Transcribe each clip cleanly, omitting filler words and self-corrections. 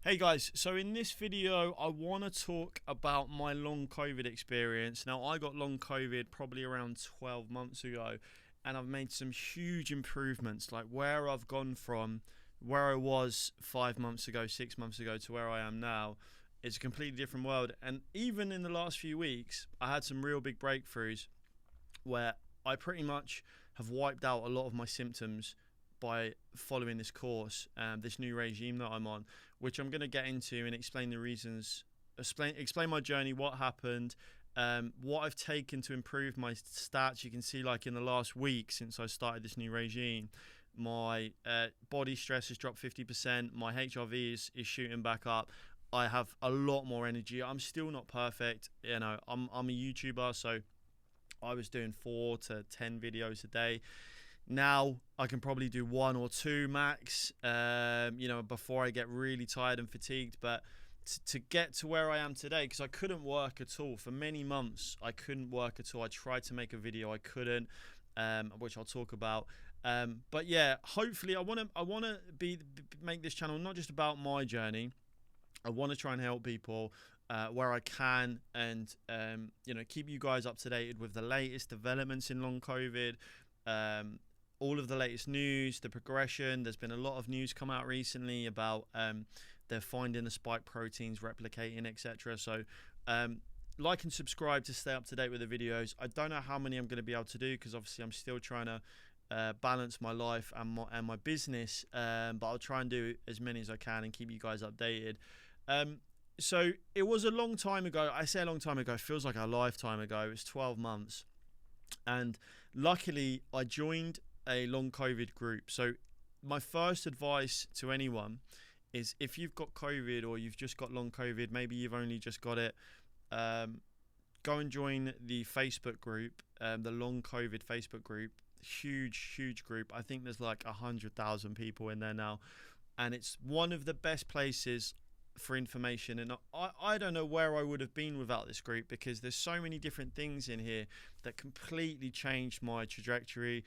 Hey guys, so in this video I want to talk about my long COVID experience. Now I got long COVID probably around 12 months ago and I've made some huge improvements, like where I've gone from where I was 5 months ago, 6 months ago to where I am now. It's a completely different world, and even in the last few weeks I had some real big breakthroughs where I pretty much have wiped out a lot of my symptoms by following this course, this new regime that I'm on, which I'm going to get into and explain the reasons, explain my journey, what happened, what I've taken to improve my stats. You can see, like in the last week since I started this new regime, my body stress has dropped 50%. My HRV is shooting back up. I have a lot more energy. I'm still not perfect. You know, I'm a YouTuber, so I was doing 4 to 10 videos a day. Now I can probably do 1 or 2 max, before I get really tired and fatigued. But to get to where I am today, because I couldn't work at all for many months, I couldn't work at all. I tried to make a video, I couldn't, which I'll talk about. But yeah, hopefully I want to make this channel not just about my journey. I want to try and help people where I can, and keep you guys up to date with the latest developments in long COVID. All of the latest news, the progression. There's been a lot of news come out recently about they're finding the spike proteins replicating, etc. So like and subscribe to stay up to date with the videos. I don't know how many I'm going to be able to do, because obviously I'm still trying to balance my life and my business, but I'll try and do as many as I can and keep you guys updated. So it was a long time ago. I say a long time ago, it feels like a lifetime ago. It was 12 months. And luckily I joined a long COVID group. So my first advice to anyone is, if you've got COVID or you've just got long COVID, maybe you've only just got it, go and join the Facebook group, the long COVID Facebook group. Huge group. I think there's like 100,000 people in there now, and it's one of the best places for information. And I don't know where I would have been without this group, because there's so many different things in here that completely changed my trajectory,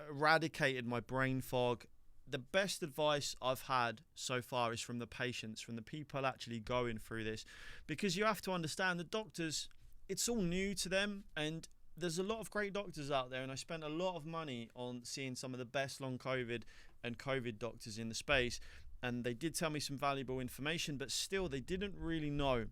eradicated my brain fog. The best advice I've had so far is from the patients, from the people actually going through this, because you have to understand, the doctors, it's all new to them, and there's a lot of great doctors out there, and I spent a lot of money on seeing some of the best long COVID and COVID doctors in the space, and they did tell me some valuable information, but still they didn't really know.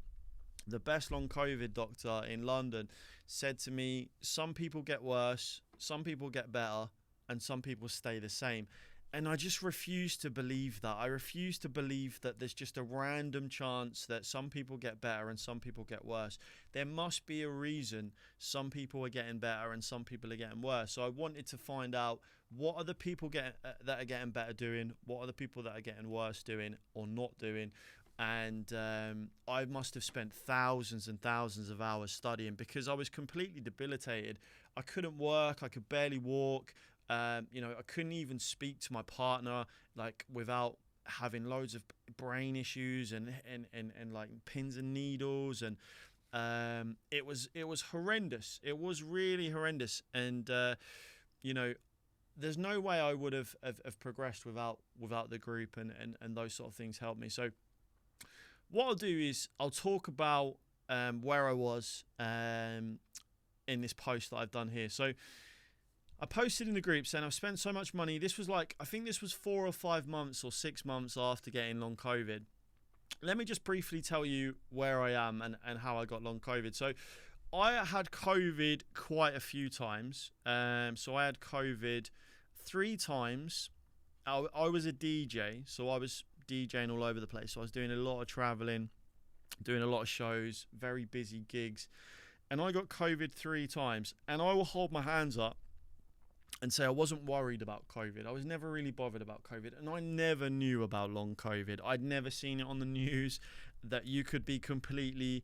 The best long COVID doctor in London said to me, some people get worse, some people get better, and some people stay the same. And I just refuse to believe that. I refuse to believe that there's just a random chance that some people get better and some people get worse. There must be a reason some people are getting better and some people are getting worse. So I wanted to find out, what are the people that are getting better doing? What are the people that are getting worse doing or not doing? And I must have spent thousands and thousands of hours studying, because I was completely debilitated. I couldn't work. I could barely walk. I couldn't even speak to my partner, like, without having loads of brain issues and like pins and needles, and it was horrendous. It was really horrendous, and there's no way I would have progressed without the group, and those sort of things helped me. So what I'll do is I'll talk about where I was in this post that I've done here. So I posted in the group saying I've spent so much money. This was like, I think this was 4 or 5 months or 6 months after getting long COVID. Let me just briefly tell you where I am and how I got long COVID. So I had COVID quite a few times. So I had COVID 3 times. I was a DJ, so I was DJing all over the place. So I was doing a lot of traveling, doing a lot of shows, very busy gigs. And I got COVID 3 times. And I will hold my hands up and say I wasn't worried about COVID. I was never really bothered about COVID, and I never knew about long COVID. I'd never seen it on the news that you could be completely,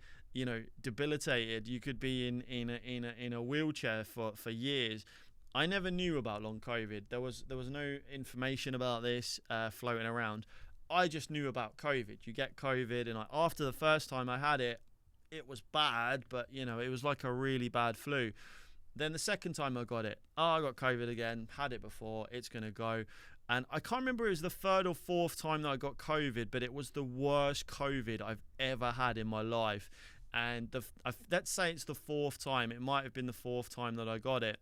debilitated. You could be in a wheelchair for years. I never knew about long COVID. There was no information about this floating around. I just knew about COVID. You get COVID, and after the first time I had it, it was bad, but it was like a really bad flu. Then the second time I got it, I got COVID again, had it before, it's going to go. And I can't remember, it was the third or fourth time that I got COVID, but it was the worst COVID I've ever had in my life. And let's say it's the fourth time. It might have been the fourth time that I got it.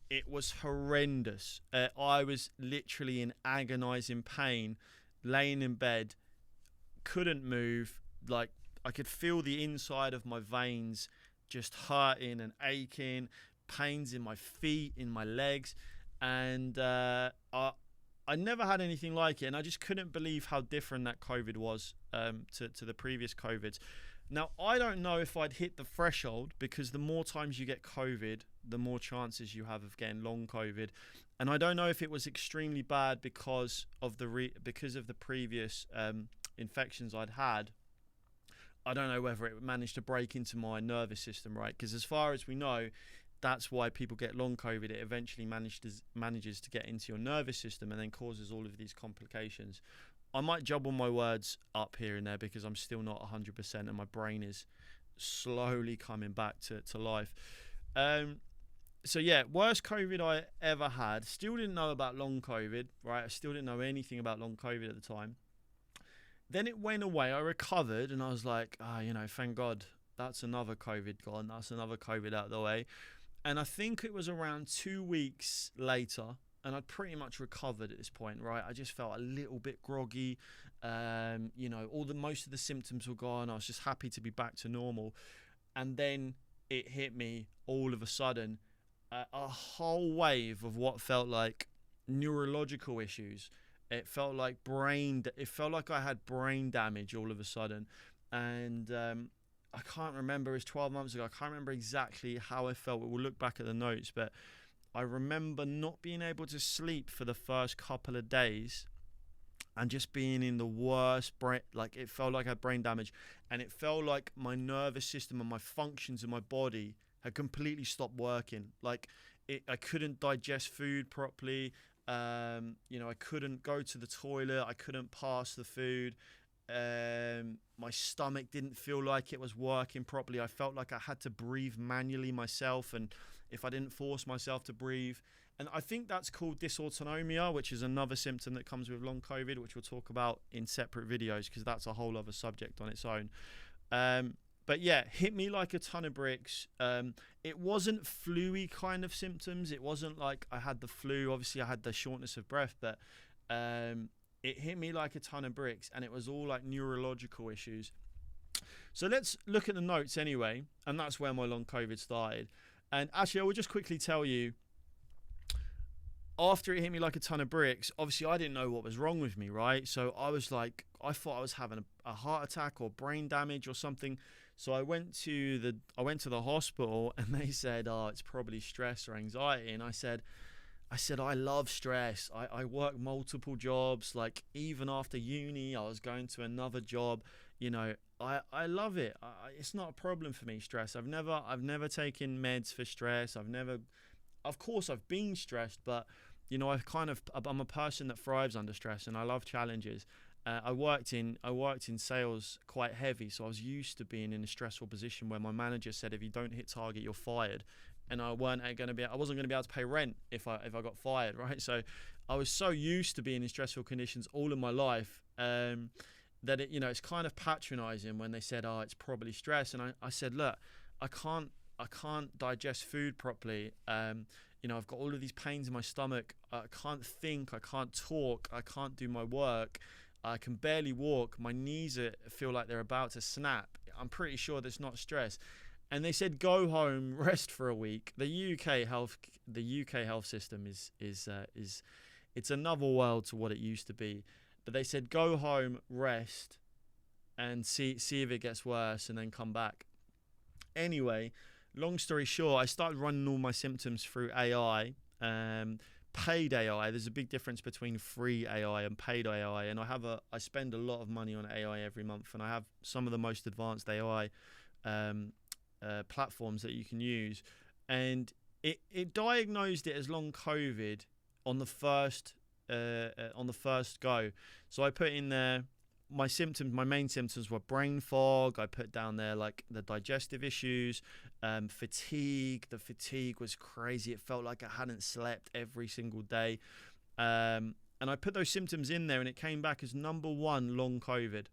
It was horrendous. I was literally in agonizing pain, laying in bed, couldn't move. Like, I could feel the inside of my veins just hurting and aching, pains in my feet, in my legs. And I never had anything like it, and I just couldn't believe how different that COVID was to the previous COVIDs. Now, I don't know if I'd hit the threshold, because the more times you get COVID, the more chances you have of getting long COVID. And I don't know if it was extremely bad because of the previous infections I'd had. I don't know whether it managed to break into my nervous system, right? Because as far as we know, that's why people get long COVID. It eventually manages to get into your nervous system and then causes all of these complications. I might jumble my words up here and there because I'm still not 100% and my brain is slowly coming back to life. So yeah, worst COVID I ever had. Still didn't know about long COVID, right? I still didn't know anything about long COVID at the time. Then it went away. I recovered and I was like, thank God, that's another COVID gone. That's another COVID out of the way. And I think it was around 2 weeks later, and I'd pretty much recovered at this point, right? I just felt a little bit groggy. Most of the symptoms were gone. I was just happy to be back to normal. And then it hit me all of a sudden, a whole wave of what felt like neurological issues. It felt like I had brain damage all of a sudden. And I can't remember, it was 12 months ago. I can't remember exactly how I felt. We'll look back at the notes, but I remember not being able to sleep for the first couple of days and just being in the worst brain, like it felt like I had brain damage, and it felt like my nervous system and my functions in my body had completely stopped working. Like I couldn't digest food properly. I couldn't go to the toilet. I couldn't pass the food. My stomach didn't feel like it was working properly. I felt like I had to breathe manually myself, and if I didn't force myself to breathe. And I think that's called dysautonomia, which is another symptom that comes with long COVID, which we'll talk about in separate videos because that's a whole other subject on its own. But yeah, hit me like a ton of bricks. It wasn't flu-y kind of symptoms. It wasn't like I had the flu. Obviously, I had the shortness of breath, but it hit me like a ton of bricks, and it was all like neurological issues. So let's look at the notes anyway, and that's where my long COVID started. And actually, I will just quickly tell you, after it hit me like a ton of bricks, obviously I didn't know what was wrong with me, right? So I was like, I thought I was having a heart attack or brain damage or something. So I went to the hospital, and they said, "Oh, it's probably stress or anxiety." And I said, I love stress. I work multiple jobs. Like even after uni, I was going to another job. I love it. It's not a problem for me, stress. I've never taken meds for stress. Of course I've been stressed, but I'm a person that thrives under stress, and I love challenges. I worked in sales quite heavy, so I was used to being in a stressful position where my manager said, if you don't hit target, you're fired. And I wasn't going to be able to pay rent if I got fired, right? So I was so used to being in stressful conditions all of my life that it's kind of patronizing when they said, "Oh, it's probably stress." And I said, "Look, I can't digest food properly. I've got all of these pains in my stomach. I can't think. I can't talk. I can't do my work. I can barely walk. My knees feel like they're about to snap. I'm pretty sure that's not stress." And they said, "Go home, rest for a week." The UK health system is it's another world to what it used to be. But they said, "Go home, rest, and see if it gets worse, and then come back." Anyway, long story short, I started running all my symptoms through AI, paid AI. There's a big difference between free AI and paid AI, and I spend a lot of money on AI every month, and I have some of the most advanced AI platforms that you can use, and it diagnosed it as long COVID on the first go. So I put in there my symptoms. My main symptoms were brain fog. I put down there like the digestive issues, fatigue. The fatigue was crazy. It felt like I hadn't slept every single day. And I put those symptoms in there, and it came back as number 1, long COVID.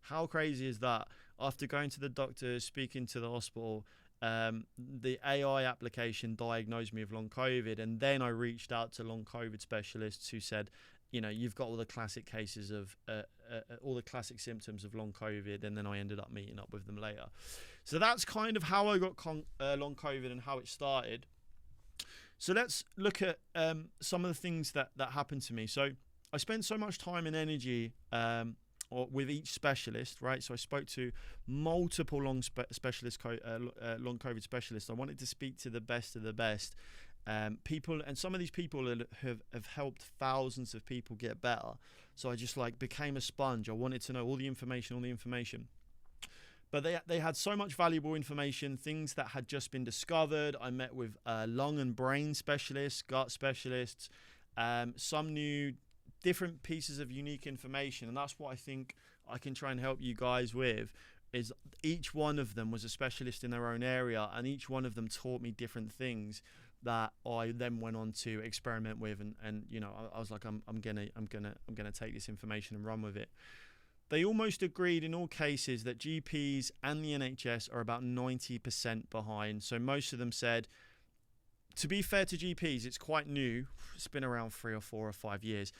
How crazy is that? After going to the doctor, speaking to the hospital, the AI application diagnosed me with long COVID, and then I reached out to long COVID specialists who said, you've got all the classic cases of all the classic symptoms of long COVID, and then I ended up meeting up with them later. So that's kind of how I got long COVID and how it started. So let's look at some of the things that happened to me. So I spent so much time and energy with each specialist, right? So I spoke to multiple long COVID specialists. I wanted to speak to the best of the best people, and some of these people have helped thousands of people get better. So I just became a sponge. I wanted to know all the information. But they had so much valuable information, things that had just been discovered. I met with lung and brain specialists, gut specialists, some new different pieces of unique information. And that's what I think I can try and help you guys with, is each one of them was a specialist in their own area, and each one of them taught me different things that I then went on to experiment with. And I was like, I'm gonna take this information and run with it. They almost agreed in all cases that GPs and the NHS are about 90% behind. So most of them said, to be fair to GPs, it's quite new. It's been around 3 or 4 or 5 years.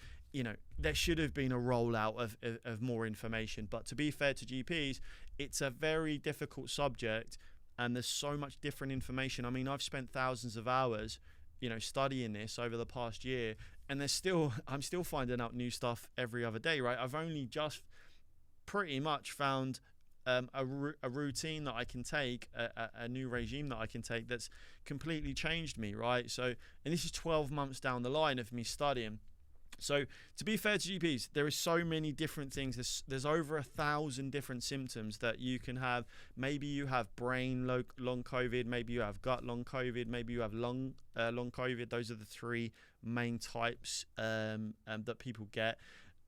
There should have been a rollout of more information. But to be fair to GPs, it's a very difficult subject, and there's so much different information. I mean, I've spent thousands of hours, studying this over the past year, and I'm still finding out new stuff every other day, right? I've only just pretty much found a routine that I can take, a new regime that I can take that's completely changed me, right? So, and this is 12 months down the line of me studying. So to be fair to GPs, there is so many different things. There's over 1,000 different symptoms that you can have. Maybe you have brain long COVID, maybe you have gut long COVID, maybe you have lung long COVID. Those are the 3 main types that people get.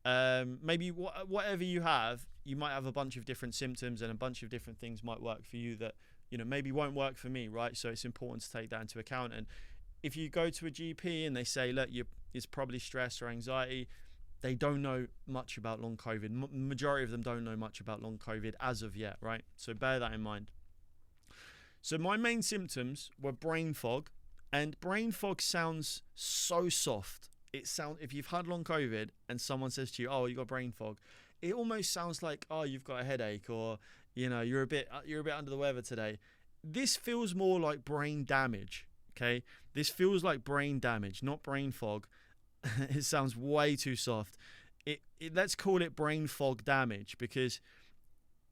Maybe whatever you have, you might have a bunch of different symptoms, and a bunch of different things might work for you that maybe won't work for me, right? So it's important to take that into account. And if you go to a GP and they say, look, it's probably stress or anxiety, they don't know much about long COVID. Majority of them don't know much about long COVID as of yet, right? So bear that in mind. So my main symptoms were brain fog, and brain fog sounds so soft. If you've had long COVID and someone says to you, oh, you got brain fog, it almost sounds like, oh, you've got a headache, or you're a bit under the weather today. This feels more like brain damage. Okay, this feels like brain damage, not brain fog. It sounds way too soft. Let's call it brain fog damage, because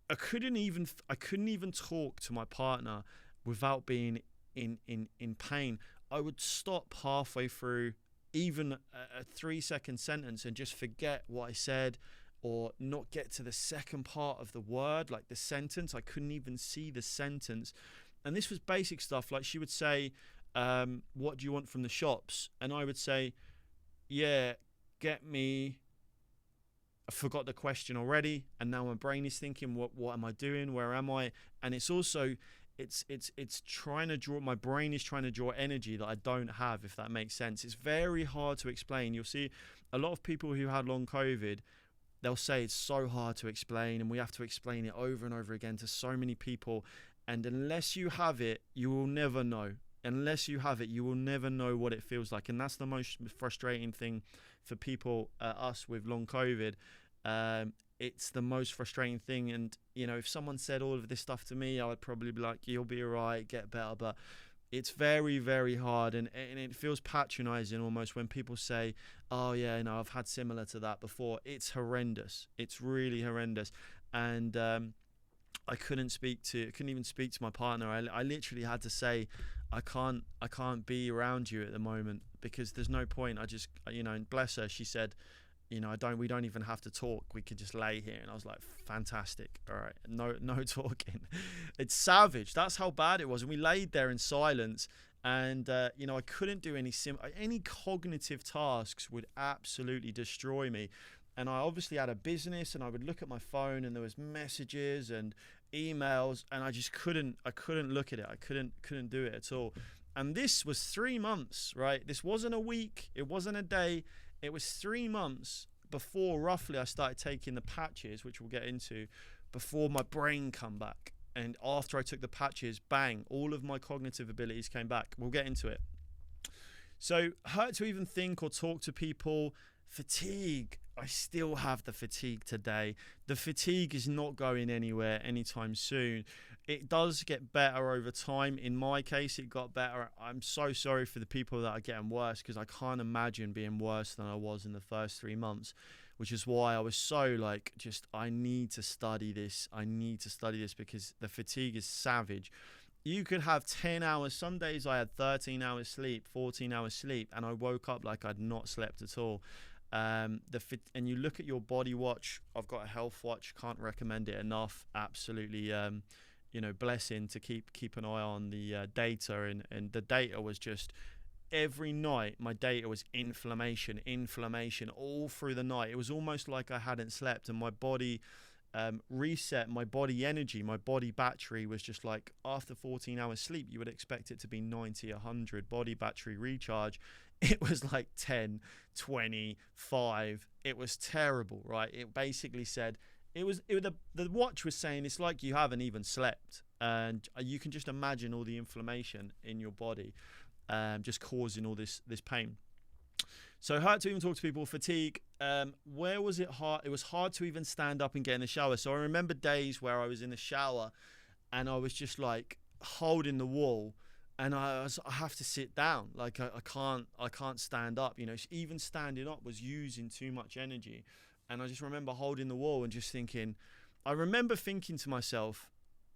I couldn't even talk to my partner without being in pain. I would stop halfway through even a 3-second sentence and just forget what I said, or not get to the second part of the word, like the sentence. I couldn't even see the sentence. And this was basic stuff. Like, she would say, what do you want from the shops? And I would say, yeah, get me, I forgot the question already, and now my brain is thinking, what am I doing? Where am I? And it's also, it's trying to draw, my brain is trying to draw energy that I don't have, if that makes sense. It's very hard to explain. You'll see a lot of people who had long COVID, they'll say it's so hard to explain, and we have to explain it over and over again to so many people. And unless you have it, you will never know. Unless you have it, you will never know what it feels like. And that's the most frustrating thing for people, us with long COVID. It's the most frustrating thing. And, if someone said all of this stuff to me, I would probably be like, you'll be all right, get better. But it's very, very hard. And it feels patronizing almost when people say, oh, yeah, I've had similar to that before. It's horrendous. It's really horrendous. And I couldn't even speak to my partner. I literally had to say, I can't be around you at the moment, because there's no point. I just, and bless her, she said, we don't even have to talk. We could just lay here. And I was like, fantastic. All right. No talking. It's savage. That's how bad it was. And we laid there in silence, and, I couldn't do any cognitive tasks would absolutely destroy me. And I obviously had a business, and I would look at my phone, and there was messages and emails, and I couldn't look at it. I couldn't do it at all. And this was 3 months, right? This wasn't a week. It wasn't a day. it was 3 months before roughly I started taking the patches, which we'll get into, before my brain come back. And after I took the patches, bang, all of my cognitive abilities came back. We'll get into it. So, hurt to even think or talk to people. Fatigue. I still have the fatigue today. The fatigue is not going anywhere anytime soon. It does get better over time. In my case, it got better. I'm so sorry for the people that are getting worse, because I can't imagine being worse than I was in the first 3 months, which is why I was so like, I need to study this. I need to study this because the fatigue is savage. You could have 10 hours. Some days I had 13 hours sleep, 14 hours sleep, and I woke up like I'd not slept at all. And you look at your body watch. I've got a health watch. Can't recommend it enough. Absolutely, blessing to keep an eye on the data. And the data was just, every night my data was inflammation all through the night. It was almost like I hadn't slept, and my body reset, my body energy, my body battery was just like, after 14 hours sleep, you would expect it to be 90, 100 body battery recharge. It was like 10, 20, 5. It was terrible, right? It basically said, the watch was saying it's like you haven't even slept, and you can just imagine all the inflammation in your body, just causing all this pain. So hard to even talk to people. Fatigue. Where was it hard? It was hard to even stand up and get in the shower. So I remember days where I was in the shower and I was just like holding the wall, and I have to sit down. Like I can't stand up. Even standing up was using too much energy. And I just remember holding the wall and just thinking, I remember thinking to myself,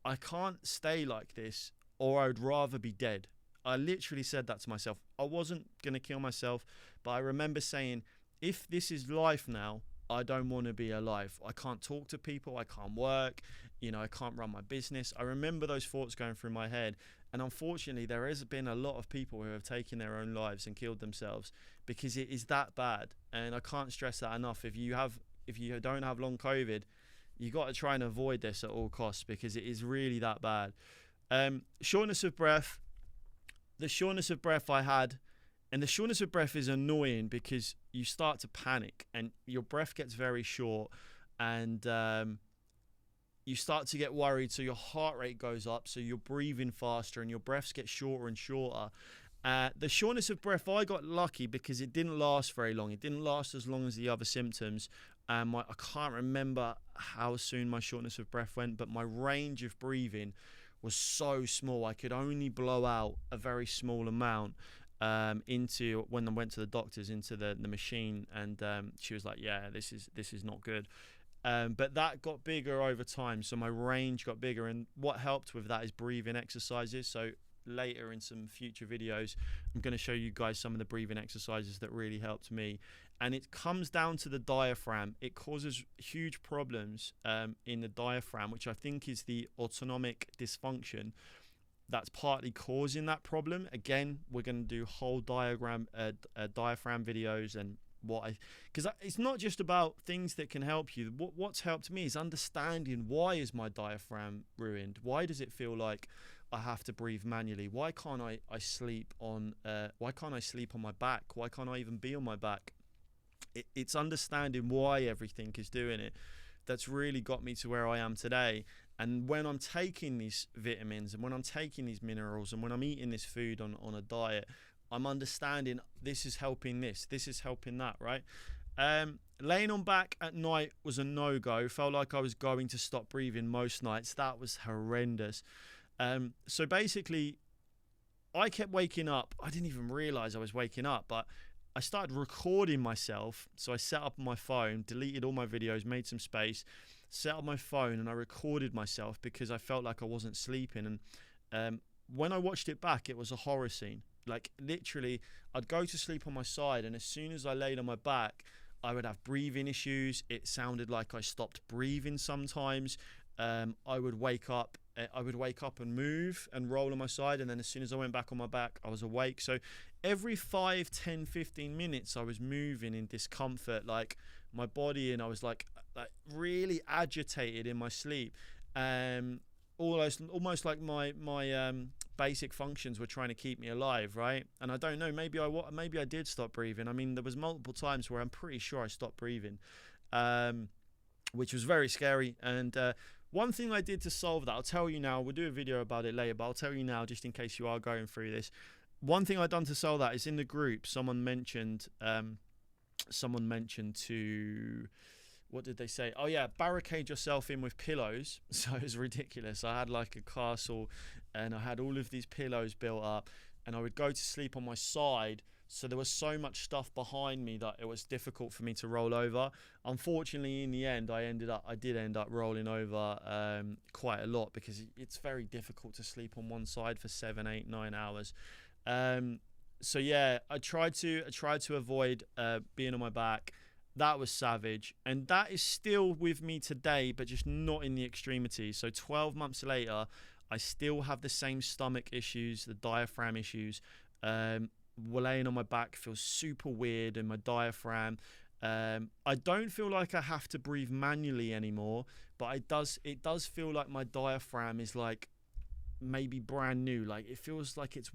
I can't stay like this, or I'd rather be dead. I literally said that to myself. I wasn't going to kill myself, but I remember saying, if this is life now, I don't want to be alive. I can't talk to people. I can't work. I can't run my business. I remember those thoughts going through my head. And unfortunately, there has been a lot of people who have taken their own lives and killed themselves because it is that bad. And I can't stress that enough. If you don't have long COVID, you got to try and avoid this at all costs, because it is really that bad. Shortness of breath. The shortness of breath I had, and the shortness of breath is annoying because you start to panic and your breath gets very short, and you start to get worried, so your heart rate goes up, so you're breathing faster and your breaths get shorter and shorter. The shortness of breath, I got lucky because it didn't last very long. It didn't last as long as the other symptoms. I can't remember how soon my shortness of breath went, but my range of breathing was so small. I could only blow out a very small amount into, when I went to the doctors, into the machine, and she was like, yeah, this is not good. But that got bigger over time, so my range got bigger, and what helped with that is breathing exercises. So later in some future videos, I'm going to show you guys some of the breathing exercises that really helped me. And it comes down to the diaphragm. It causes huge problems in the diaphragm, which I think is the autonomic dysfunction that's partly causing that problem. Again, we're going to do whole diaphragm videos, and because it's not just about things that can help you. What's helped me is understanding, why is my diaphragm ruined? Why does it feel like I have to breathe manually? Why can't I sleep on my back? Why can't I even be on my back? It's understanding why everything is doing it that's really got me to where I am today. And when I'm taking these vitamins, and when I'm taking these minerals, and when I'm eating this food on a diet, I'm understanding this is helping this is helping that, right? Laying on back at night was a no-go. Felt like I was going to stop breathing most nights. That was horrendous. So basically, I kept waking up. I didn't even realize I was waking up, but I started recording myself. So I set up my phone, deleted all my videos, made some space, set up my phone, and I recorded myself because I felt like I wasn't sleeping. And when I watched it back, it was a horror scene. Like literally, I'd go to sleep on my side, and as soon as I laid on my back, I would have breathing issues. It sounded like I stopped breathing sometimes. I would wake up and move and roll on my side, and then as soon as I went back on my back, I was awake. So every 5, 10, 15 minutes I was moving in discomfort, like my body, and I was like really agitated in my sleep. Almost like my basic functions were trying to keep me alive, right? And I don't know, maybe I did stop breathing. I mean, there was multiple times where I'm pretty sure I stopped breathing, which was very scary. And one thing I did to solve that, I'll tell you now. We'll do a video about it later, but I'll tell you now, just in case you are going through this. One thing I done to solve that is in the group. Someone mentioned to, what did they say? Oh yeah, barricade yourself in with pillows. So it was ridiculous. I had like a castle, and I had all of these pillows built up, and I would go to sleep on my side. So there was so much stuff behind me that it was difficult for me to roll over. Unfortunately, in the end, I did end up rolling over quite a lot, because it's very difficult to sleep on one side for 7, 8, 9 hours. So yeah, I tried to avoid being on my back. That was savage, and that is still with me today, but just not in the extremities. So 12 months later, I still have the same stomach issues, the diaphragm issues. Laying on my back feels super weird, and my diaphragm. I don't feel like I have to breathe manually anymore, but it does feel like my diaphragm is like maybe brand new. Like it feels like it's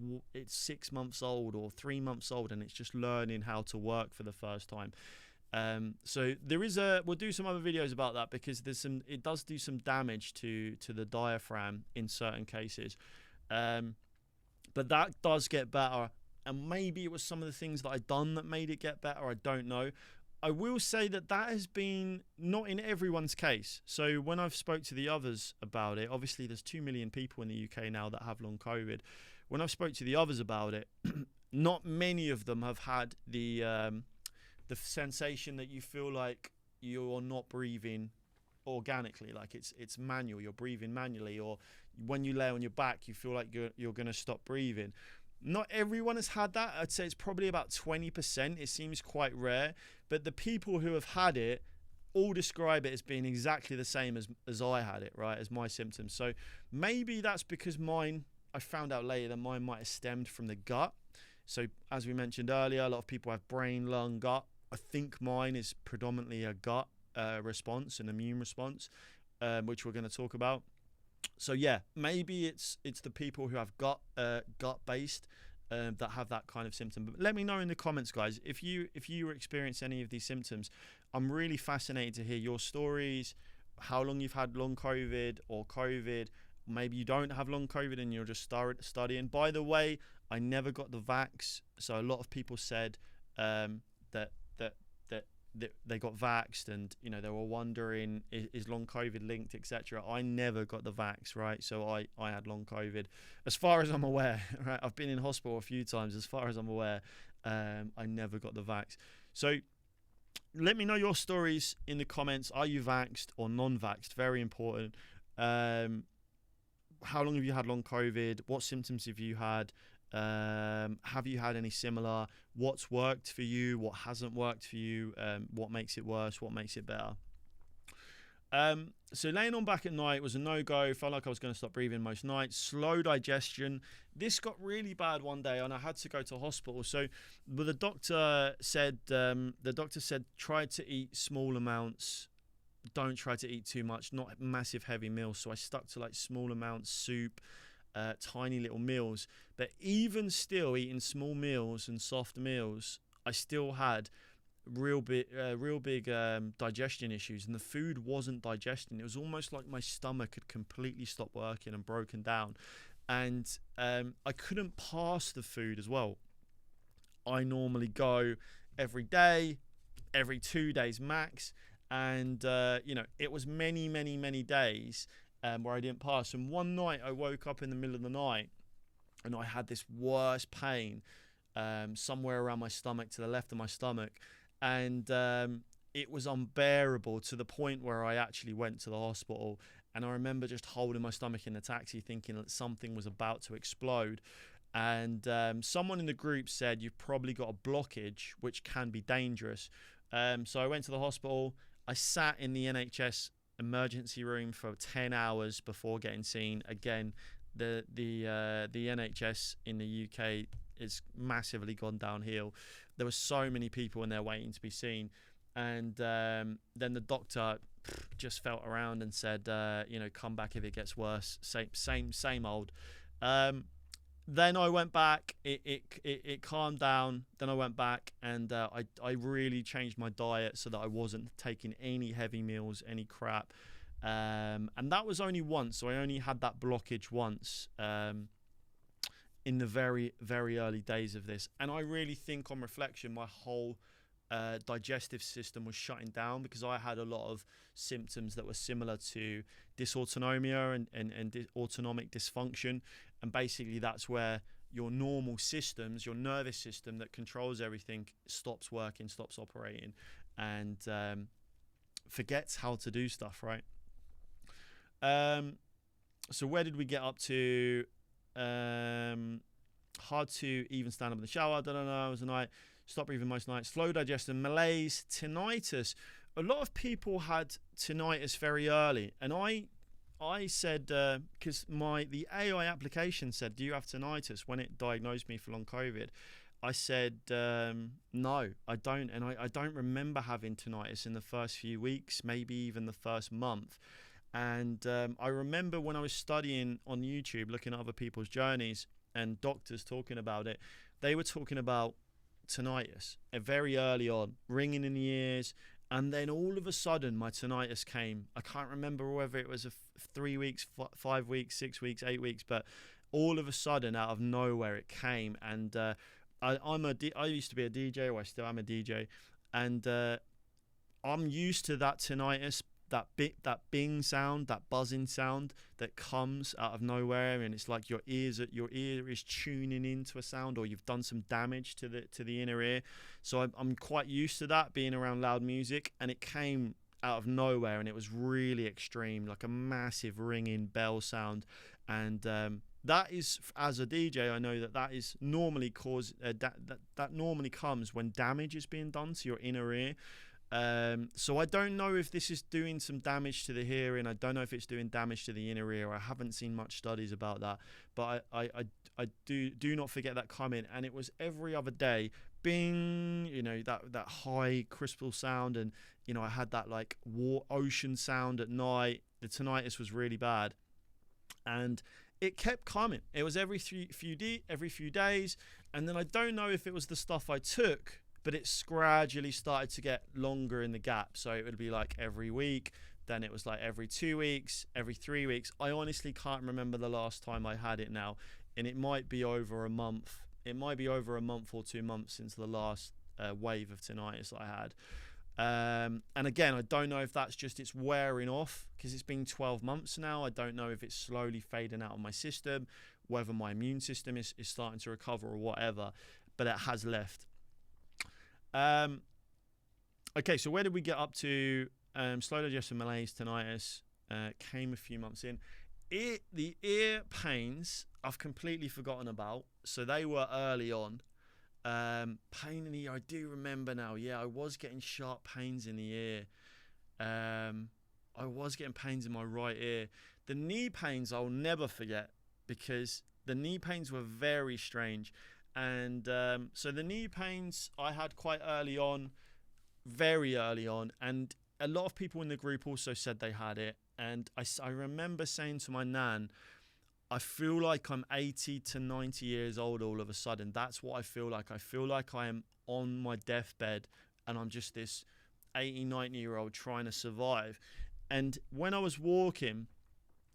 6 months old or 3 months old, and it's just learning how to work for the first time. So we'll do some other videos about that, because it does do some damage to the diaphragm in certain cases. But that does get better, and maybe it was some of the things that I'd done that made it get better. I don't know. I will say that has been not in everyone's case. So when I've spoke to the others about it, obviously there's 2 million people in the UK now that have long COVID. When I've spoke to the others about it, not many of them have had the sensation that you feel like you're not breathing organically, like it's manual, you're breathing manually, or when you lay on your back, you feel like you're going to stop breathing. Not everyone has had that. I'd say it's probably about 20%. It seems quite rare, but the people who have had it all describe it as being exactly the same as I had it, right, as my symptoms. So maybe that's because I found out later that mine might have stemmed from the gut. So as we mentioned earlier, a lot of people have brain, lung, gut. I think mine is predominantly a gut response, an immune response, which we're going to talk about. So yeah, maybe it's the people who have gut based that have that kind of symptom. But let me know in the comments, guys, if you experience any of these symptoms. I'm really fascinated to hear your stories, how long you've had long COVID or COVID. Maybe you don't have long COVID and you're just studying. By the way, I never got the vax, so a lot of people said that they got vaxxed, and they were wondering, is long COVID linked, etc. I never got the vax, right? So I had long COVID, as far as I'm aware. Right, I've been in hospital a few times. As far as I'm aware, I never got the vax. So let me know your stories in the comments. Are you vaxxed or non-vaxxed? Very important. How long have you had long COVID? What symptoms have you had? Have you had any similar? What's worked for you? What hasn't worked for you? What makes it worse? What makes it better? So laying on back at night was a no-go. Felt like I was going to stop breathing most nights. Slow digestion. This got really bad one day, and I had to go to hospital. So, but the doctor said try to eat small amounts. Don't try to eat too much. Not massive heavy meals. So I stuck to like small amounts, soup. Tiny little meals, but even still eating small meals and soft meals, I still had real big digestion issues, and the food wasn't digesting. It was almost like my stomach had completely stopped working and broken down, and I couldn't pass the food as well. I normally go every day, every 2 days max, and it was many days where I didn't pass. And one night I woke up in the middle of the night and I had this worse pain somewhere around my stomach, to the left of my stomach, and it was unbearable, to the point where I actually went to the hospital. And I remember just holding my stomach in the taxi, thinking that something was about to explode. And someone in the group said, you've probably got a blockage, which can be dangerous. So I went to the hospital. I sat in the NHS emergency room for 10 hours before getting seen. Again, the NHS in the UK is massively gone downhill. There were so many people in there waiting to be seen, and then the doctor just felt around and said, come back if it gets worse. Same old. then I went back. It calmed down. Then I went back and I really changed my diet so that I wasn't taking any heavy meals, any crap. And that was only once. So I only had that blockage once in the very, very early days of this. And I really think on reflection, my whole digestive system was shutting down because I had a lot of symptoms that were similar to dysautonomia and autonomic dysfunction. And basically that's where your normal systems, your nervous system that controls everything, stops working, stops operating, and forgets how to do stuff, right? So where did we get up to? Hard to even stand up in the shower. I don't know. It was a night. Stop breathing most nights. Slow digestion, malaise, tinnitus. A lot of people had tinnitus very early, and I said, because the AI application said, do you have tinnitus, when it diagnosed me for long COVID? I said, no, I don't. And I don't remember having tinnitus in the first few weeks, maybe even the first month. And I remember when I was studying on YouTube, looking at other people's journeys and doctors talking about it, they were talking about tinnitus very early on, ringing in the ears. And then all of a sudden, my tinnitus came. I can't remember whether it was 3 weeks, 5 weeks, 6 weeks, 8 weeks, but all of a sudden, out of nowhere, it came. And I used to be a DJ, or I still am a DJ, and I'm used to that tinnitus, that bing sound, that buzzing sound that comes out of nowhere, and it's like your ear is tuning into a sound, or you've done some damage to the inner ear. So I'm quite used to that, being around loud music, and it came out of nowhere, and it was really extreme, like a massive ringing bell sound. And that is, as a DJ, I know that is normally that normally comes when damage is being done to your inner ear. So I don't know if this is doing some damage to the hearing. I don't know if it's doing damage to the inner ear. I haven't seen much studies about that, but I do not forget that coming. And it was every other day, bing, that high crystal sound, and I had that like ocean sound at night. The tinnitus was really bad, and it kept coming. It was every few days, and then I don't know if it was the stuff I took, but it's gradually started to get longer in the gap. So it would be like every week, then it was like every 2 weeks, every 3 weeks. I honestly can't remember the last time I had it now, and it might be over a month. It might be over a month or 2 months since the last wave of tinnitus I had. And again, I don't know if that's just it's wearing off, because it's been 12 months now. I don't know if it's slowly fading out of my system, whether my immune system is starting to recover or whatever, but it has left. Okay, so where did we get up to? Slow digestion, malaise, tinnitus came a few months in. The ear pains I've completely forgotten about, so they were early on. Pain in the ear, I do remember now. Yeah, I was getting sharp pains in the ear. I was getting pains in my right ear. The knee pains I'll never forget, because the knee pains were very strange. And so the knee pains I had quite early on, very early on, and a lot of people in the group also said they had it. And I remember saying to my nan, I feel like I'm 80 to 90 years old all of a sudden. That's what I feel like. I feel like I am on my deathbed, and I'm just this 80, 90-year-old trying to survive. And when I was walking,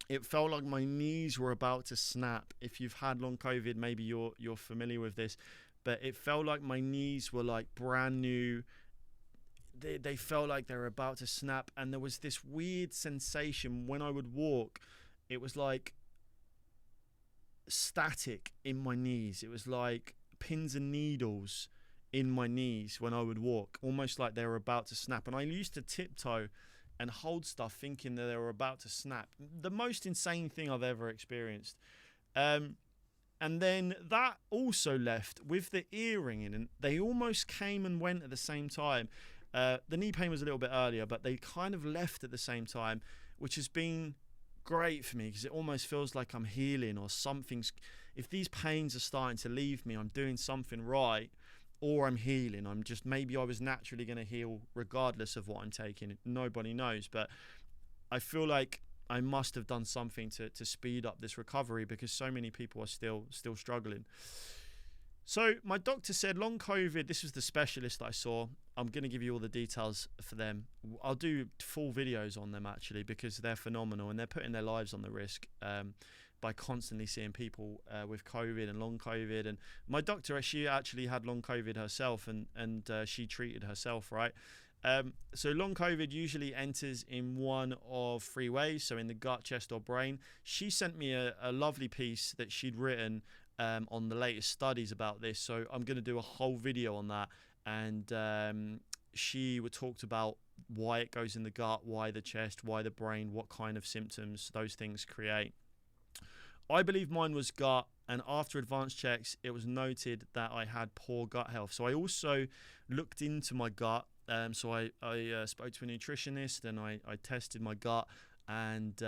it felt like my knees were about to snap. If you've had long COVID, maybe you're familiar with this, but it felt like my knees were like brand new. They felt like they were about to snap, and there was this weird sensation when I would walk. It was like static in my knees. It was like pins and needles in my knees when I would walk, almost like they were about to snap. And I used to tiptoe and hold stuff thinking that they were about to snap. The most insane thing I've ever experienced. And then that also left with the ear ringing, and they almost came and went at the same time. The knee pain was a little bit earlier, but they kind of left at the same time, which has been great for me, because it almost feels like I'm healing, or if these pains are starting to leave me, I'm doing something right, or I'm healing. Maybe I was naturally going to heal regardless of what I'm taking. Nobody knows, but I feel like I must have done something to speed up this recovery, because so many people are still struggling. So my doctor said long COVID, this was the specialist that I saw. I'm going to give you all the details for them. I'll do full videos on them actually, because they're phenomenal and they're putting their lives on the risk by constantly seeing people with COVID and long COVID. And my doctor, she actually had long COVID herself, and she treated herself, right? So long COVID usually enters in one of three ways, so in the gut, chest, or brain. She sent me a lovely piece that she'd written on the latest studies about this, so I'm going to do a whole video on that. And she talked about why it goes in the gut, why the chest, why the brain, what kind of symptoms those things create. I believe mine was gut, and after advanced checks, it was noted that I had poor gut health. So I also looked into my gut. So I spoke to a nutritionist, and I tested my gut, and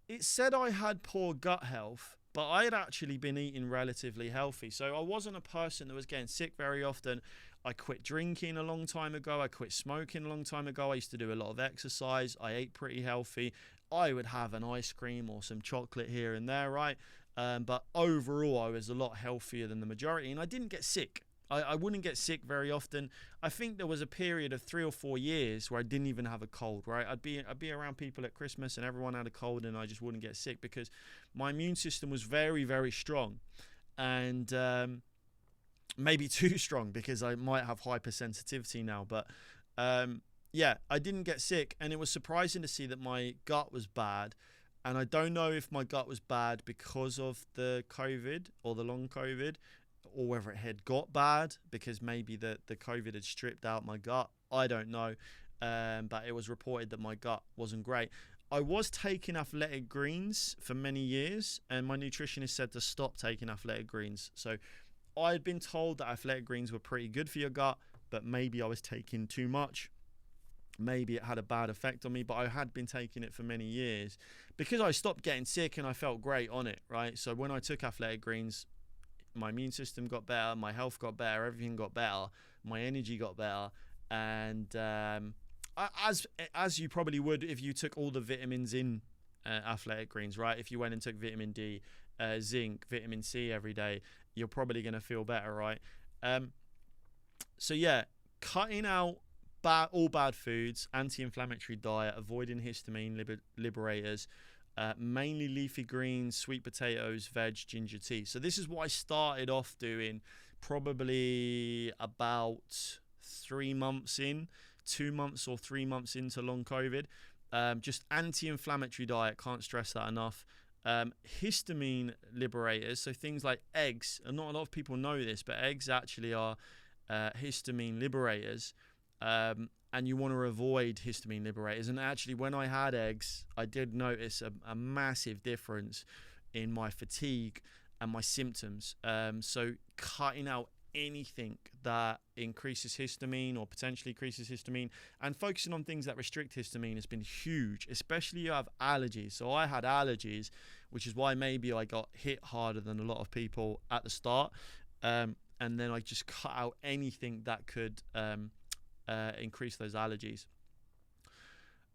it said I had poor gut health, but I had actually been eating relatively healthy. So I wasn't a person that was getting sick very often. I quit drinking a long time ago. I quit smoking a long time ago. I used to do a lot of exercise. I ate pretty healthy. I would have an ice cream or some chocolate here and there, right? But overall, I was a lot healthier than the majority, and I didn't get sick. I wouldn't get sick very often. I think there was a period of 3 or 4 years where I didn't even have a cold, right? I'd be around people at Christmas and everyone had a cold, and I just wouldn't get sick because my immune system was very, very strong. And maybe too strong, because I might have hypersensitivity now. But yeah, I didn't get sick, and it was surprising to see that my gut was bad. And I don't know if my gut was bad because of the COVID or the long COVID, or whether it had got bad because maybe the COVID had stripped out my gut. I don't know. But it was reported that my gut wasn't great. I was taking athletic greens for many years, and my nutritionist said to stop taking athletic greens. So I had been told that athletic greens were pretty good for your gut, but maybe I was taking too much. Maybe it had a bad effect on me, but I had been taking it for many years because I stopped getting sick and I felt great on it, right? So when I took athletic greens, my immune system got better, my health got better, everything got better, my energy got better. And as you probably would if you took all the vitamins in athletic greens, right? If you went and took vitamin D, zinc, vitamin C every day, you're probably going to feel better, right? So yeah, cutting out all bad foods, anti-inflammatory diet, avoiding histamine liberators, mainly leafy greens, sweet potatoes, veg, ginger tea. So this is what I started off doing probably about 3 months in, 2 months or 3 months into long COVID. Just anti-inflammatory diet, can't stress that enough. Histamine liberators, so things like eggs, and not a lot of people know this, but eggs actually are histamine liberators. And you want to avoid histamine liberators. And actually, when I had eggs, I did notice a massive difference in my fatigue and my symptoms. So cutting out anything that increases histamine or potentially increases histamine, and focusing on things that restrict histamine has been huge, especially if you have allergies. So I had allergies, which is why maybe I got hit harder than a lot of people at the start. And then I just cut out anything that could increase those allergies.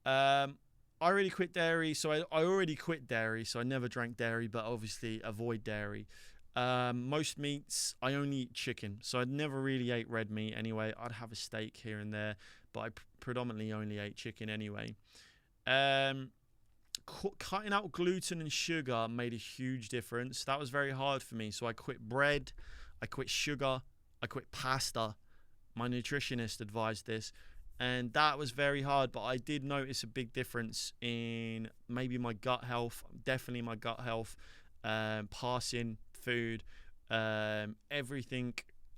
I already quit dairy, so I already quit dairy, so I never drank dairy, but obviously avoid dairy. Most meats, I only eat chicken, so I'd never really ate red meat anyway. I'd have a steak here and there, but I predominantly only ate chicken anyway. Cutting out gluten and sugar made a huge difference. That was very hard for me, so I quit bread, I quit sugar, I quit pasta. My nutritionist advised this, and that was very hard, but I did notice a big difference in maybe my gut health, definitely my gut health, passing food, everything.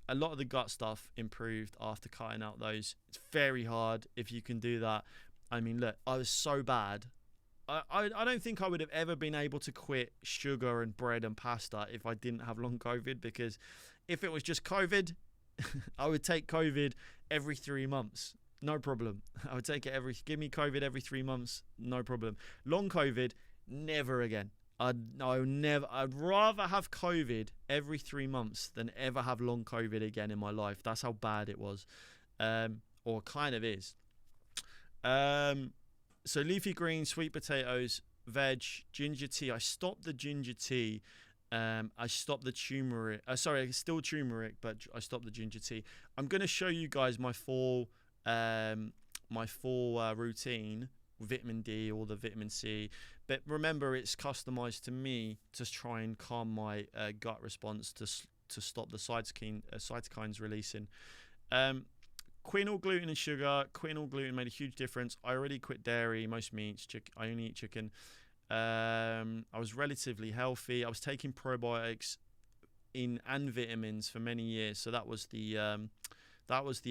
A lot of the gut stuff improved after cutting out those. It's very hard if you can do that. I mean, look, I was so bad. I don't think I would have ever been able to quit sugar and bread and pasta if I didn't have long COVID, because if it was just COVID, I would take COVID every 3 months, no problem. I would take it give me COVID every 3 months, no problem. Long COVID, never again. I'd rather have COVID every 3 months than ever have long COVID again in my life. That's how bad it was, or kind of is. So leafy greens, sweet potatoes, veg, ginger tea. I stopped the ginger tea. I stopped the turmeric. Sorry, still turmeric, but I stopped the ginger tea. I'm going to show you guys my full routine: vitamin D or the vitamin C. But remember, it's customized to me to try and calm my gut response to stop the cytokines releasing. Quinoa, gluten, and sugar. Quinoa, gluten made a huge difference. I already quit dairy, most meats. I only eat chicken. I was relatively healthy. I was taking probiotics and vitamins for many years. So that was the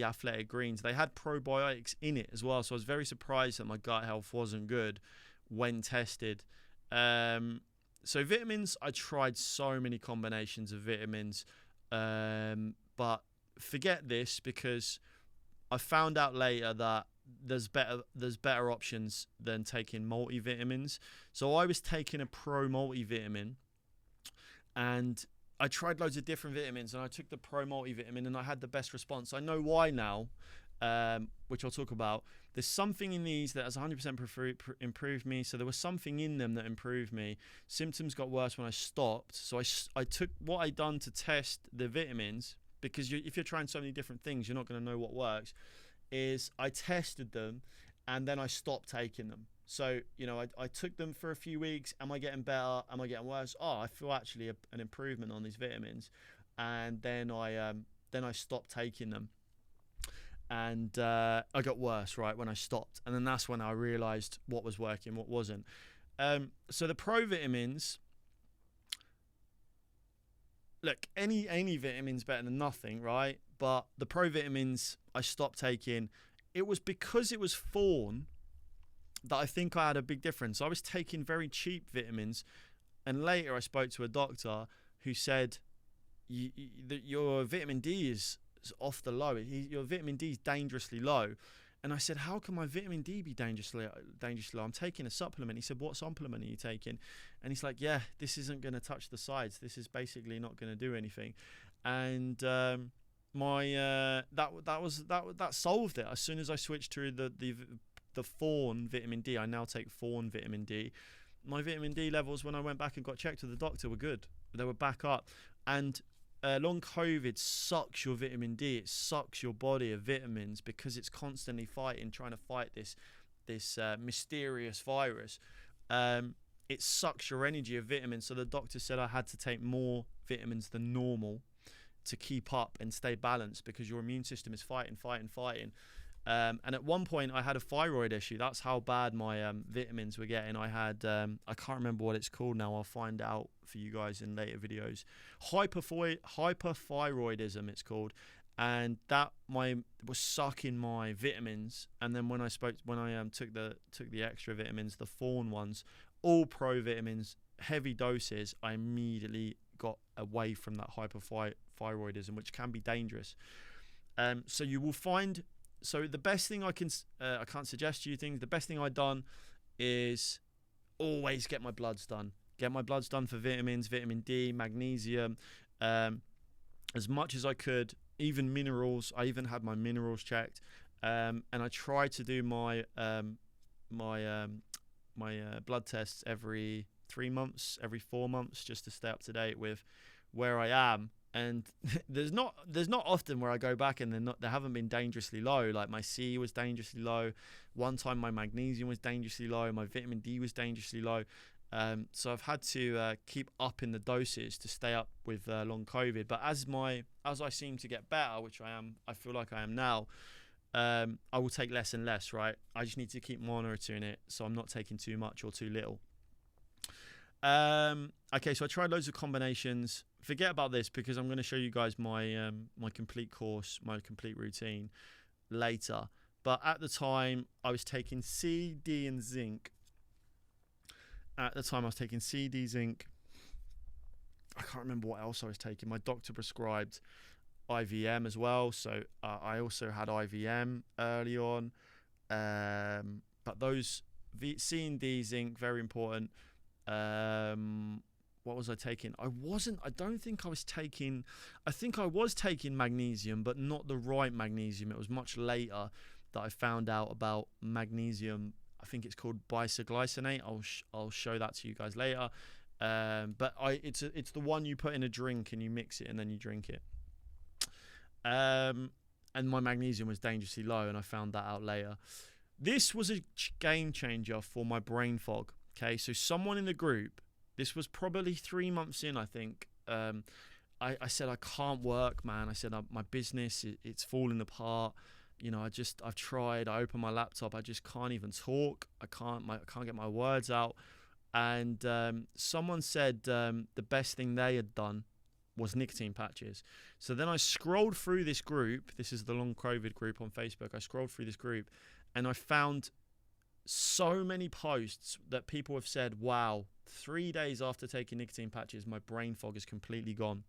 Athletic Greens. They had probiotics in it as well. So I was very surprised that my gut health wasn't good when tested. So vitamins, I tried so many combinations of vitamins, but forget this, because I found out later that there's better options than taking multivitamins. So I was taking a pro multivitamin, and I tried loads of different vitamins, and I took the pro multivitamin and I had the best response. I know why now, which I'll talk about. There's something in these that has 100% improved me. So there was something in them that improved me. Symptoms got worse when I stopped. So I took what I done to test the vitamins, because if you're trying so many different things, you're not going to know what works. Is I tested them and then I stopped taking them. So, I took them for a few weeks. Am I getting better? Am I getting worse? Oh, I feel actually an improvement on these vitamins. And then I stopped taking them. And I got worse, right, when I stopped. And then that's when I realized what was working, what wasn't. So the pro vitamins, look, any vitamin's better than nothing, right? But the pro vitamins I stopped taking. It was because it was Thorne that I think I had a big difference. I was taking very cheap vitamins, and later I spoke to a doctor who said that your vitamin D is off the low. Your vitamin D is dangerously low. And I said, how can my vitamin D be dangerously low? I'm taking a supplement. He said, what supplement are you taking? And he's like, yeah, this isn't going to touch the sides. This is basically not going to do anything. And that solved it. As soon as I switched to the Thorne vitamin D, I now take Thorne vitamin D. My vitamin D levels, when I went back and got checked with the doctor, were good. They were back up. And long COVID sucks your vitamin D. It sucks your body of vitamins, because it's constantly trying to fight this mysterious virus. It sucks your energy of vitamins. So the doctor said I had to take more vitamins than normal to keep up and stay balanced, because your immune system is fighting. And at one point I had a thyroid issue. That's how bad my vitamins were getting. I had I can't remember what it's called now. I'll find out for you guys in later videos. Hyperthyroidism it's called, and that was sucking my vitamins. And then when I took the extra vitamins, the Thorne ones, all pro vitamins, heavy doses, I immediately got away from that hyperthyroidism, which can be dangerous. So you will find. So the best thing I can't suggest you things. The best thing I've done is always get my bloods done. Get my bloods done for vitamins, vitamin D, magnesium, as much as I could. Even minerals. I even had my minerals checked, and I try to do my blood tests every 3 months, every 4 months, just to stay up to date with where I am. And there's not often where I go back and they haven't been dangerously low. Like my C was dangerously low. One time my magnesium was dangerously low. My vitamin D was dangerously low. So I've had to keep up in the doses to stay up with long COVID. But as I seem to get better, which I feel like I am now, I will take less and less, right? I just need to keep monitoring it so I'm not taking too much or too little. Okay, so I tried loads of combinations. Forget about this, because I'm going to show you guys my complete course, my complete routine later. But at the time, I was taking C, D, and zinc. At the time, I was taking C, D, zinc. I can't remember what else I was taking. My doctor prescribed IVM as well, so I also had IVM early on. But those C and D, zinc, very important. What was I taking? I think I was taking magnesium, but not the right magnesium. It was much later that I found out about magnesium. I think it's called bisoglycinate. I'll show that to you guys later. But it's the one you put in a drink and you mix it and then you drink it. And my magnesium was dangerously low, and I found that out later. This was a game changer for my brain fog. Okay, so someone in the group, this was probably 3 months in, I think. I said, I can't work, man. I said, my business, it's falling apart. You know, I've tried. I open my laptop, I just can't even talk. I can't get my words out. And someone said the best thing they had done was nicotine patches. So then I scrolled through this group. This is the long COVID group on Facebook. I scrolled through this group and I found so many posts that people have said, wow, 3 days after taking nicotine patches, my brain fog is completely gone.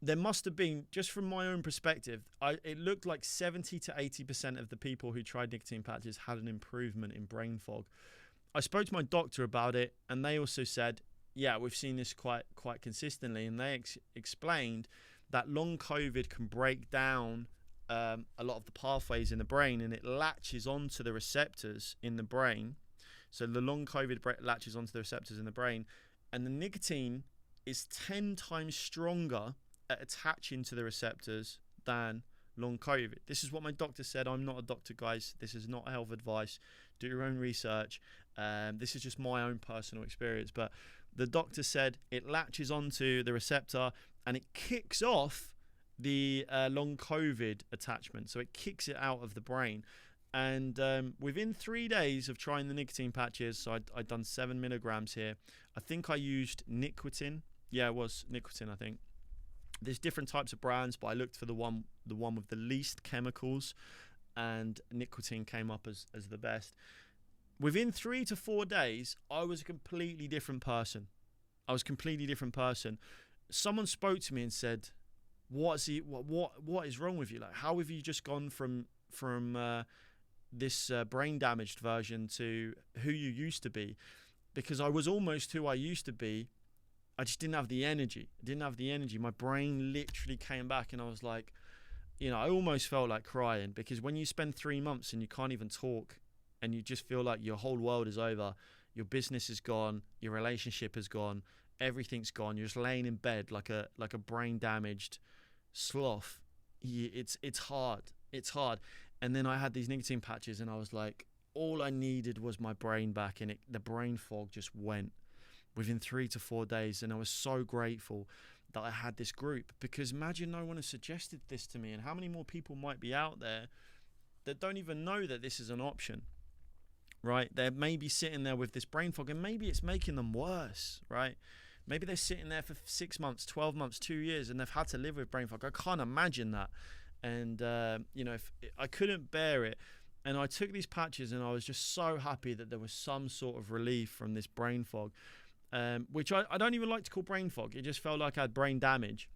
There must have been, just from my own perspective, it looked like 70 to 80% of the people who tried nicotine patches had an improvement in brain fog. I spoke to my doctor about it, and they also said, yeah, we've seen this quite consistently, and they explained that long COVID can break down a lot of the pathways in the brain, and it latches onto the receptors in the brain. So the long COVID latches onto the receptors in the brain, and the nicotine is 10 times stronger at attaching to the receptors than long COVID. This is what my doctor said. I'm not a doctor, guys. This is not health advice. Do your own research. This is just my own personal experience. But the doctor said it latches onto the receptor and it kicks off the long COVID attachment. So it kicks it out of the brain. And within 3 days of trying the nicotine patches, so I'd done 7 milligrams here. I think I used Niquitin. Yeah, it was Niquitin, I think. There's different types of brands, but I looked for the one with the least chemicals, and Niquitin came up as the best. Within 3 to 4 days, I was a completely different person. Someone spoke to me and said, what is wrong with you? Like, how have you just gone from this brain damaged version to who you used to be? Because I was almost who I used to be. I just didn't have the energy. My brain literally came back, and I was like, you know, I almost felt like crying, because when you spend 3 months and you can't even talk, and you just feel like your whole world is over, your business is gone, your relationship is gone, everything's gone. You're just laying in bed like a brain damaged sloth. It's hard. And then I had these nicotine patches, and I was like, all I needed was my brain back, and the brain fog just went within 3 to 4 days. And I was so grateful that I had this group, because imagine no one has suggested this to me, and how many more people might be out there that don't even know that this is an option, right? They're maybe sitting there with this brain fog, and maybe it's making them worse, right? Maybe they're sitting there for 6 months, 12 months, 2 years, and they've had to live with brain fog. I can't imagine that. And, you know, if I couldn't bear it. And I took these patches, and I was just so happy that there was some sort of relief from this brain fog, which I don't even like to call brain fog. It just felt like I had brain damage.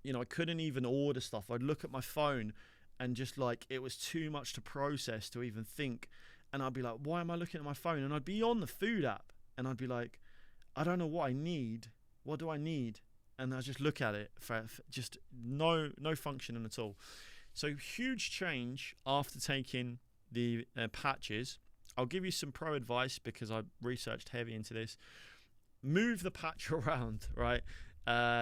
You know, I couldn't even order stuff. I'd look at my phone, and just like, it was too much to process to even think. And I'd be like, why am I looking at my phone? And I'd be on the food app, and I'd be like, I don't know what I need. What do I need? And I just look at it for just no functioning at all. So huge change after taking the patches. I'll give you some pro advice, because I researched heavy into this. Move the patch around, right?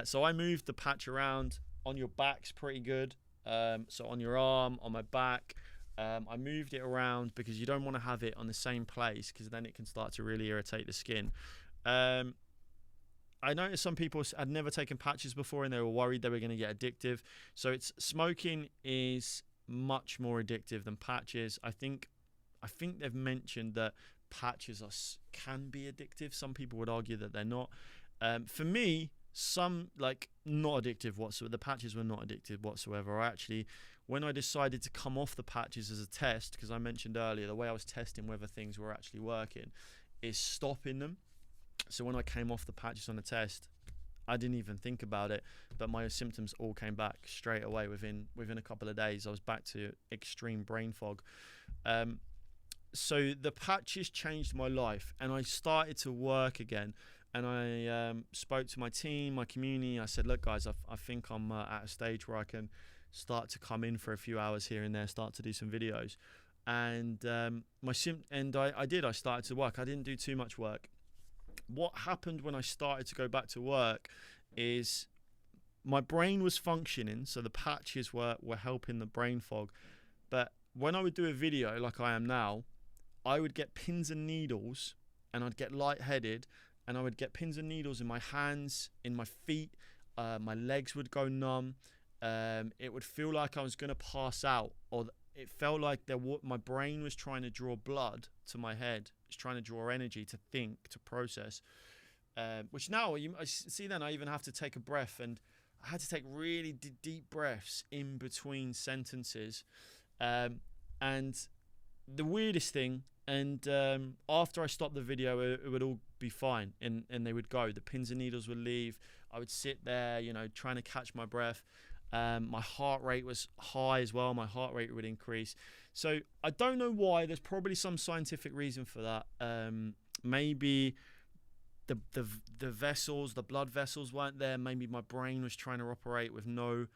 So I moved the patch around. On your back's pretty good. So on your arm, on my back, I moved it around, because you don't want to have it on the same place, because then it can start to really irritate the skin. I noticed some people had never taken patches before, and they were worried they were going to get addictive. So smoking is much more addictive than patches. I think they've mentioned that patches can be addictive. Some people would argue that they're not. For me, not addictive whatsoever. The patches were not addictive whatsoever. When I decided to come off the patches as a test, because I mentioned earlier, the way I was testing whether things were actually working is stopping them. So when I came off the patches on the test, I didn't even think about it, but my symptoms all came back straight away within a couple of days. I was back to extreme brain fog. So the patches changed my life, and I started to work again. And I spoke to my team, my community. I said, look, guys, I think I'm at a stage where I can start to come in for a few hours here and there, start to do some videos. and I started to work. I didn't do too much work. What happened when I started to go back to work is my brain was functioning, so the patches were helping the brain fog. But when I would do a video like I am now, I would get pins and needles, and I'd get lightheaded, and I would get pins and needles in my hands, in my feet, my legs would go numb. It would feel like I was going to pass out, or it felt like my brain was trying to draw blood to my head. It's trying to draw energy to think, to process. Which now, I see then I even have to take a breath, and I had to take really deep breaths in between sentences. And the weirdest thing, and after I stopped the video, it would all be fine, and they would go. The pins and needles would leave. I would sit there, trying to catch my breath. My heart rate was high as well. My heart rate would increase. So I don't know why. There's probably some scientific reason for that. Maybe the vessels, the blood vessels weren't there. Maybe my brain was trying to operate with no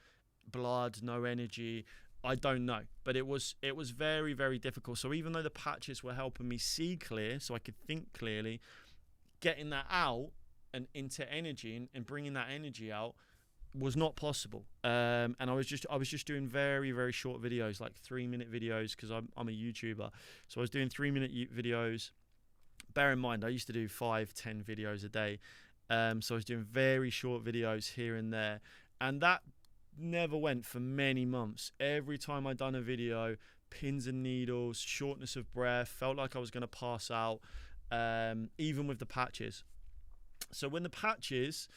blood, no energy. I don't know, but it was very, very difficult. So even though the patches were helping me see clear, so I could think clearly, getting that out and into energy and bringing that energy out was not possible. And I was just doing very, very short videos, like 3-minute videos, because I'm a YouTuber. So I was doing 3-minute videos. Bear in mind, I used to do 5-10 videos a day. So I was doing very short videos here and there, and that never went for many months. Every time I'd done a video, pins and needles, shortness of breath, felt like I was going to pass out, even with the patches. So when the patches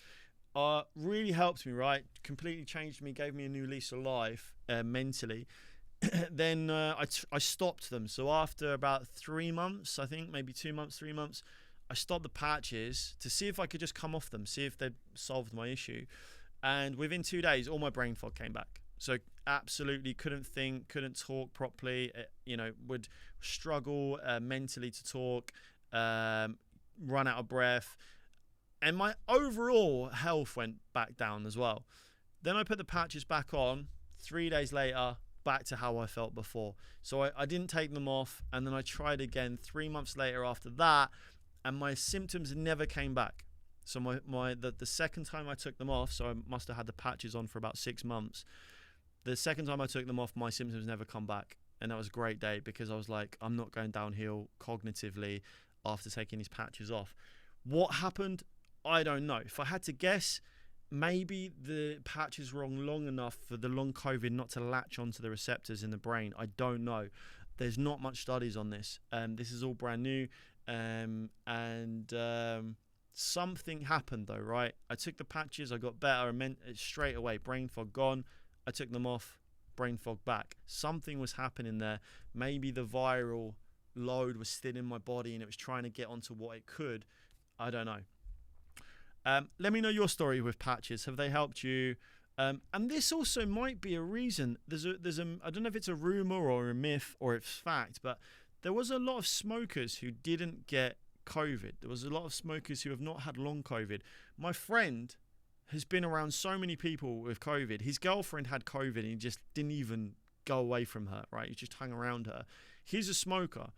really helped me, right, completely changed me, gave me a new lease of life mentally, then I stopped them. So after about 3 months, I think maybe 2 months, 3 months, I stopped the patches to see if I could just come off them, see if they'd solved my issue. And within 2 days, all my brain fog came back. So absolutely couldn't think, couldn't talk properly, would struggle mentally to talk, run out of breath. And my overall health went back down as well. Then I put the patches back on. 3 days later, back to how I felt before. So I didn't take them off. And then I tried again 3 months later after that. And my symptoms never came back. So the second time I took them off, so I must have had the patches on for about 6 months. The second time I took them off, my symptoms never come back. And that was a great day, because I was like, I'm not going downhill cognitively after taking these patches off. What happened? I don't know. If I had to guess, maybe the patches were on long enough for the long COVID not to latch onto the receptors in the brain. I don't know. There's not much studies on this. This is all brand new. Something happened though, right? I took the patches, I got better, and straight away, brain fog gone. I took them off, brain fog back. Something was happening there. Maybe the viral load was still in my body and it was trying to get onto what it could. I don't know. Let me know your story with patches. Have they helped you? And this also might be a reason. There's a I don't know if it's a rumor or a myth or it's fact, but there was a lot of smokers who didn't get COVID. There was a lot of smokers who have not had long COVID. My friend has been around so many people with COVID. His girlfriend had COVID and he just didn't even go away from her, right? He just hung around her. He's a smoker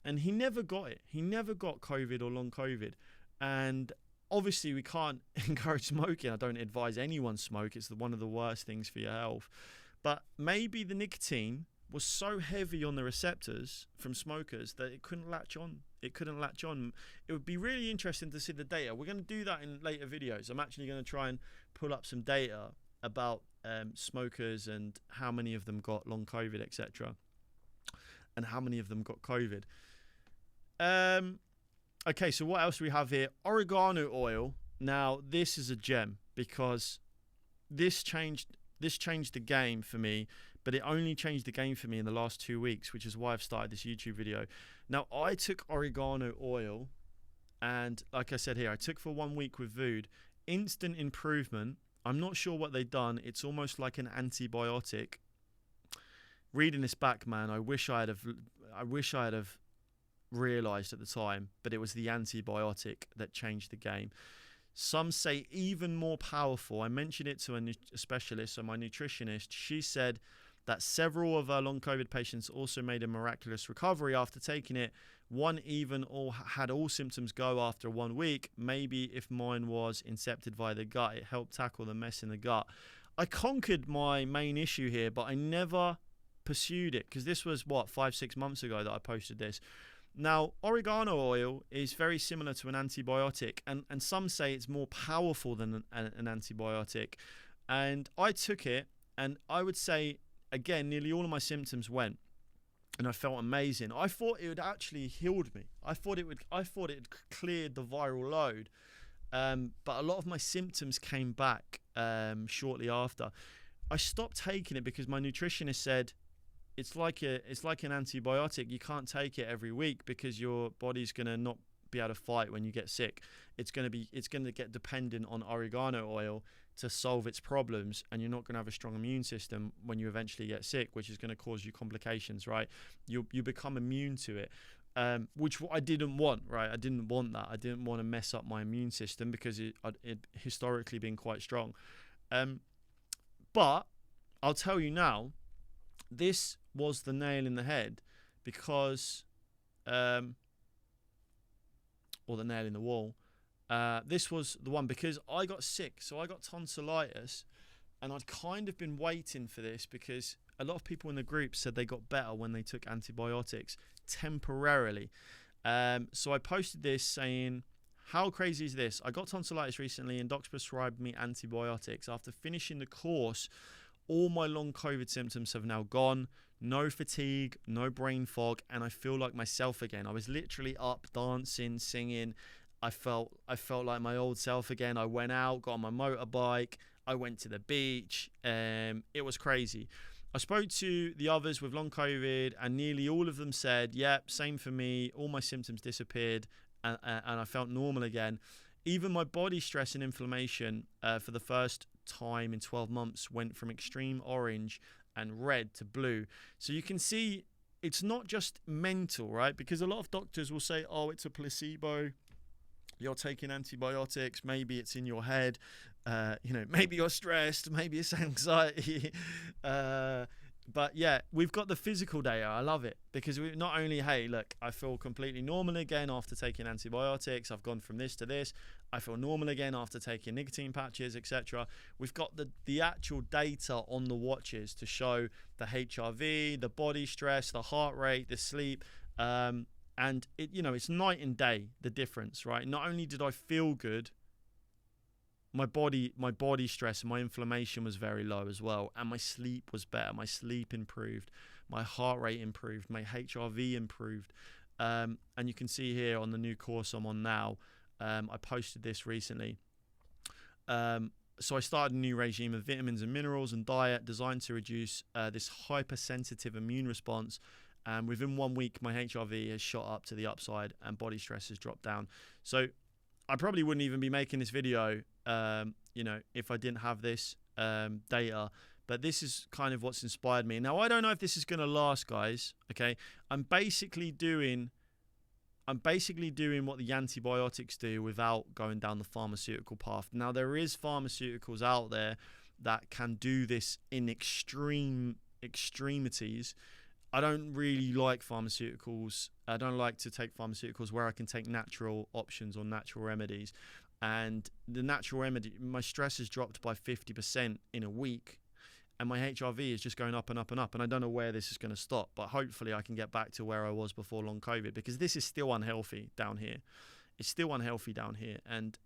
and he never got it. He never got COVID or long COVID. And obviously we can't encourage smoking. I don't advise anyone smoke. It's one of the worst things for your health. But maybe the nicotine was so heavy on the receptors from smokers that it couldn't latch on. It would be really interesting to see the data. We're going to do that in later videos. I'm actually going to try and pull up some data about smokers and how many of them got long COVID, etc. and how many of them got COVID. Okay, so what else do we have here? Oregano oil. Now, this is a gem because this changed the game for me, but it only changed the game for me in the last 2 weeks, which is why I've started this YouTube video. Now, I took oregano oil, and like I said here, I took for 1 week with Vood. Instant improvement. I'm not sure what they've done. It's almost like an antibiotic. Reading this back, man, I wish I had have realized at the time, but it was the antibiotic that changed the game. Some say even more powerful. I mentioned it to a specialist, so my nutritionist. She said that several of our long COVID patients also made a miraculous recovery after taking it. One even had all symptoms go after 1 week. Maybe if mine was incepted via the gut, it helped tackle the mess in the gut. I conquered my main issue here, but I never pursued it because this was, 5-6 months ago that I posted this. Now, oregano oil is very similar to an antibiotic, and some say it's more powerful than an antibiotic. And I took it, and I would say, again, nearly all of my symptoms went, and I felt amazing. I thought it would actually healed me. I thought it cleared the viral load, but a lot of my symptoms came back shortly after. I stopped taking it because my nutritionist said it's like an antibiotic. You can't take it every week because your body's gonna not be able to fight when you get sick. It's gonna get dependent on oregano oil to solve its problems, and you're not going to have a strong immune system when you eventually get sick, which is going to cause you complications, right? You become immune to it, which I didn't want, right? I didn't want that. I didn't want to mess up my immune system because it historically been quite strong. But I'll tell you now, this was the nail in the head because, or the nail in the wall. This was the one because I got sick. So I got tonsillitis, and I'd kind of been waiting for this because a lot of people in the group said they got better when they took antibiotics temporarily. So I posted this saying, how crazy is this? I got tonsillitis recently and docs prescribed me antibiotics. After finishing the course, all my long COVID symptoms have now gone. No fatigue, no brain fog, and I feel like myself again. I was literally up dancing, singing. I felt like my old self again. I went out, got on my motorbike. I went to the beach. It was crazy. I spoke to the others with long COVID, and nearly all of them said, yep, same for me. All my symptoms disappeared, and I felt normal again. Even my body stress and inflammation for the first time in 12 months went from extreme orange and red to blue. So you can see it's not just mental, right? Because a lot of doctors will say, oh, it's a placebo. You're taking antibiotics, maybe it's in your head, maybe you're stressed, maybe it's anxiety. But yeah, we've got the physical data. I love it because we not only, hey, look, I feel completely normal again after taking antibiotics. I've gone from this to this. I feel normal again after taking nicotine patches, etc. We've got the actual data on the watches to show the HRV, the body stress, the heart rate, the sleep, and it's night and day, the difference, right? Not only did I feel good, my body stress and my inflammation was very low as well, and my sleep was better. My sleep improved, my heart rate improved, my HRV improved, and you can see here on the new course I'm on now. I posted this recently. So I started a new regime of vitamins and minerals and diet designed to reduce this hypersensitive immune response. And within 1 week, my HRV has shot up to the upside and body stress has dropped down. So I probably wouldn't even be making this video, if I didn't have this data. But this is kind of what's inspired me. Now, I don't know if this is going to last, guys. Okay, I'm basically doing what the antibiotics do without going down the pharmaceutical path. Now, there is pharmaceuticals out there that can do this in extremities. I don't really like pharmaceuticals. I don't like to take pharmaceuticals where I can take natural options or natural remedies. And the natural remedy, my stress has dropped by 50% in a week, and my HRV is just going up and up and up. And I don't know where this is going to stop, but hopefully I can get back to where I was before long COVID, because this is still unhealthy down here. It's still unhealthy down here, and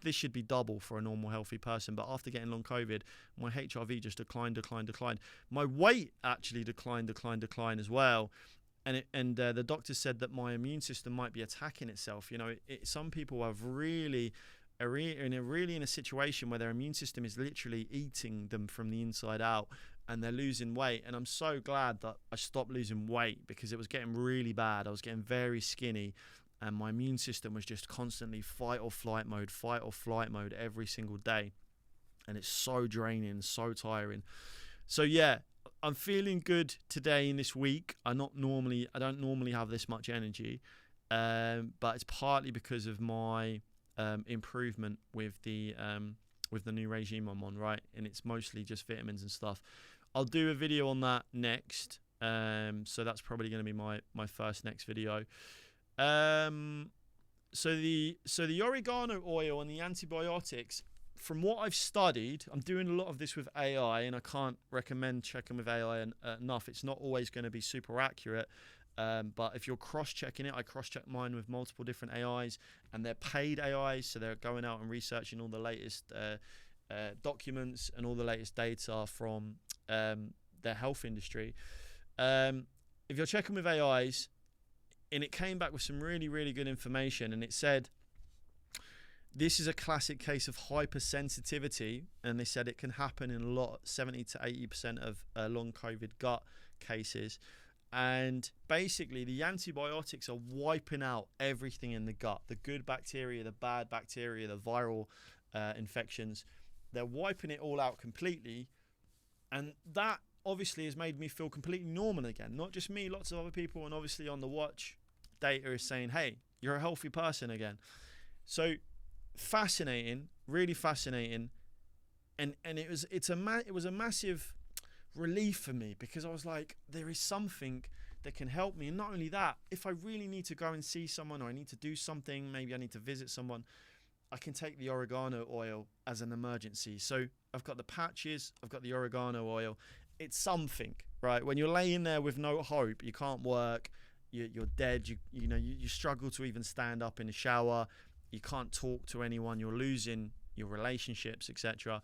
this should be double for a normal healthy person. But after getting long COVID, my HRV just declined. My weight actually declined as well, and the doctor said that my immune system might be attacking itself. Some people are really in a situation where their immune system is literally eating them from the inside out, and they're losing weight. And I'm so glad that I stopped losing weight because it was getting really bad. I was getting very skinny. And my immune system was just constantly fight or flight mode every single day. And it's so draining, so tiring. So yeah, I'm feeling good today in this week. I don't normally have this much energy, but it's partly because of my improvement with the new regime I'm on, right? And it's mostly just vitamins and stuff. I'll do a video on that next. So that's probably going to be my first next video. So the oregano oil and the antibiotics, from what I've studied, I'm doing a lot of this with AI, and I can't recommend checking with AI enough. It's not always going to be super accurate. But if you're cross-checking it, I cross-check mine with multiple different AIs, and they're paid AIs, so they're going out and researching all the latest documents and all the latest data from their health industry. If you're checking with AIs, and it came back with some really, really good information, and it said this is a classic case of hypersensitivity, and they said it can happen in a lot, 70 to 80% of long COVID gut cases. And basically, the antibiotics are wiping out everything in the gut, the good bacteria, the bad bacteria, the viral infections. They're wiping it all out completely. And that obviously has made me feel completely normal again. Not just me, lots of other people. And obviously on the watch, data is saying, hey, you're a healthy person again. So fascinating, really fascinating. And it was a massive relief for me, because I was like, there is something that can help me. And not only that, if I really need to go and see someone, or I need to do something, maybe I need to visit someone, I can take the oregano oil as an emergency. So I've got the patches, I've got the oregano oil. It's something, right? When you're laying there with no hope, you can't work, you're dead, you struggle to even stand up in the shower, you can't talk to anyone, you're losing your relationships, etc.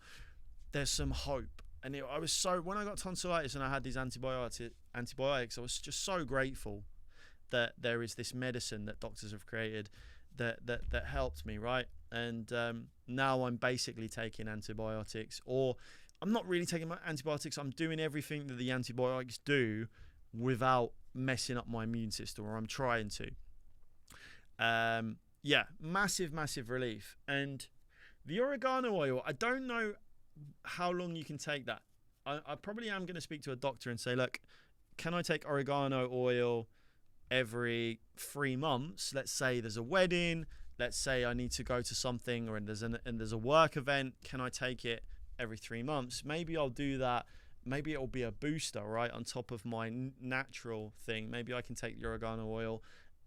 There's some hope. And when I got tonsillitis and I had these antibiotics, I was just so grateful that there is this medicine that doctors have created that helped me, right? And now I'm basically taking antibiotics, or I'm not really taking my antibiotics. I'm doing everything that the antibiotics do without messing up my immune system, or I'm trying to. Massive relief. And the oregano oil, I don't know how long you can take that. I probably am going to speak to a doctor and say, look, can I take oregano oil every 3 months? Let's say there's a wedding, let's say I need to go to something, or there's a work event. Can I take it every 3 months? Maybe I'll do that. Maybe it'll be a booster, right, on top of my natural thing. Maybe I can take the oregano oil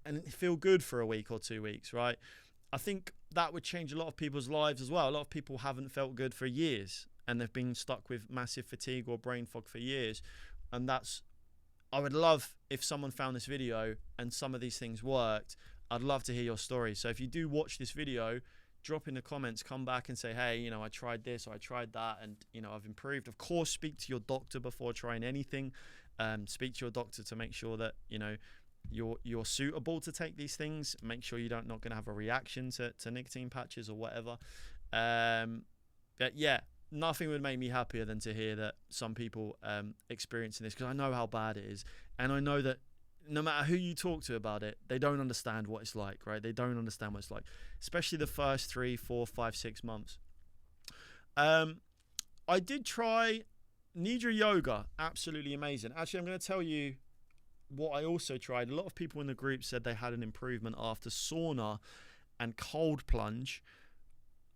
and feel good for a week or 2 weeks, right? I think that would change a lot of people's lives as well. A lot of people haven't felt good for years, and they've been stuck with massive fatigue or brain fog for years. And I would love if someone found this video and some of these things worked. I'd love to hear your story. So if you do watch this video, drop in the comments, come back and say, hey, I tried this or I tried that, and I've improved. Of course, speak to your doctor before trying anything. Speak to your doctor to make sure that you're suitable to take these things. Make sure you're not going to have a reaction to nicotine patches or whatever. But yeah, nothing would make me happier than to hear that some people experiencing this, because I know how bad it is, and I know that no matter who you talk to about it, they don't understand what it's like, right? They don't understand what it's like, especially the first 3, 4, 5, 6 months. I did try Nidra Yoga, absolutely amazing. Actually, I'm going to tell you what I also tried. A lot of people in the group said they had an improvement after sauna and cold plunge.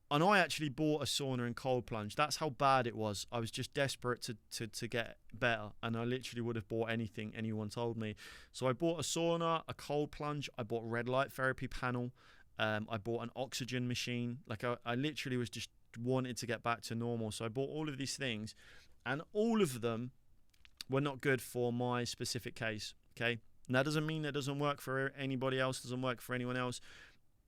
And I actually bought a sauna and cold plunge. That's how bad it was. I was just desperate to get better, and I literally would have bought anything anyone told me. So I bought a sauna, a cold plunge. I bought a red light therapy panel. I bought an oxygen machine. Like I literally was just wanted to get back to normal. So I bought all of these things, and all of them were not good for my specific case. Okay, and that doesn't mean that doesn't work for anybody else. Doesn't work for anyone else.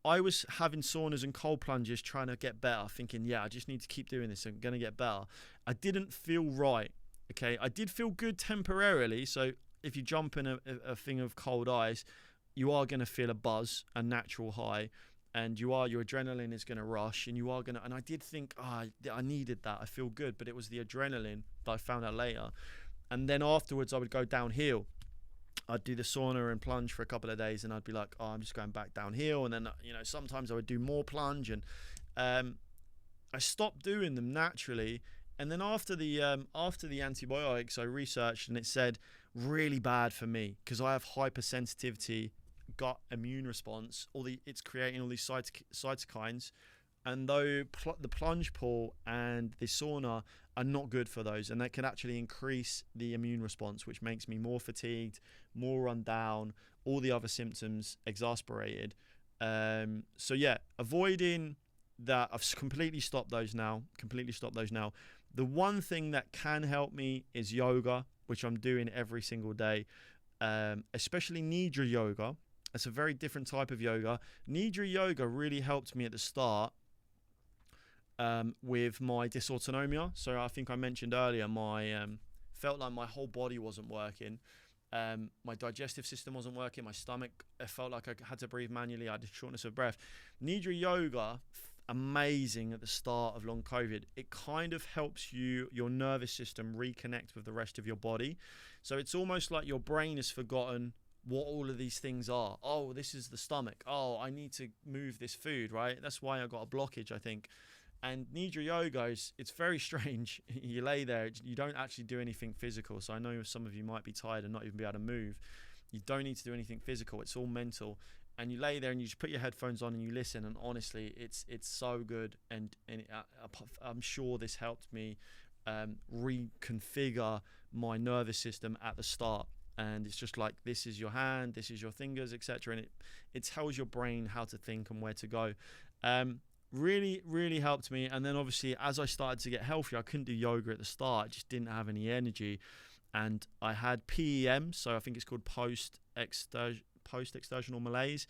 I was having saunas and cold plunges trying to get better, thinking, yeah, I just need to keep doing this. I'm going to get better. I didn't feel right, okay? I did feel good temporarily. So if you jump in a thing of cold ice, you are going to feel a buzz, a natural high, and your adrenaline is going to rush, and and I did think, I needed that. I feel good, but it was the adrenaline that I found out later. And then afterwards, I would go downhill. I'd do the sauna and plunge for a couple of days, and I'd be like, I'm just going back downhill. And then, sometimes I would do more plunge, and I stopped doing them naturally. And then after the antibiotics, I researched, and it said really bad for me because I have hypersensitivity, gut immune response. It's creating all these cytokines and the plunge pool and the sauna are not good for those, and that can actually increase the immune response, which makes me more fatigued, more run down, all the other symptoms exasperated. So yeah, avoiding that. I've completely stopped those now. The one thing that can help me is yoga, which I'm doing every single day, especially Nidra yoga. It's a very different type of yoga. Nidra yoga really helped me at the start with my dysautonomia. So I think I mentioned earlier, my felt like my whole body wasn't working. My digestive system wasn't working. My stomach, I felt like I had to breathe manually. I had shortness of breath. Nidra yoga, amazing at the start of long COVID. It kind of helps your nervous system reconnect with the rest of your body. So it's almost like your brain has forgotten what all of these things are. Oh, this is the stomach. Oh, I need to move this food, right? That's why I got a blockage, I think. And Nidra yoga it's very strange. You lay there, you don't actually do anything physical. So I know some of you might be tired and not even be able to move. You don't need to do anything physical. It's all mental. And you lay there and you just put your headphones on and you listen. And honestly, it's so good. And I'm sure this helped me reconfigure my nervous system at the start. And it's just like, this is your hand, this is your fingers, etc. And it tells your brain how to think and where to go. Really, really helped me. And then obviously, as I started to get healthier, I couldn't do yoga at the start. I just didn't have any energy. And I had PEM, so I think it's called post-exertional malaise.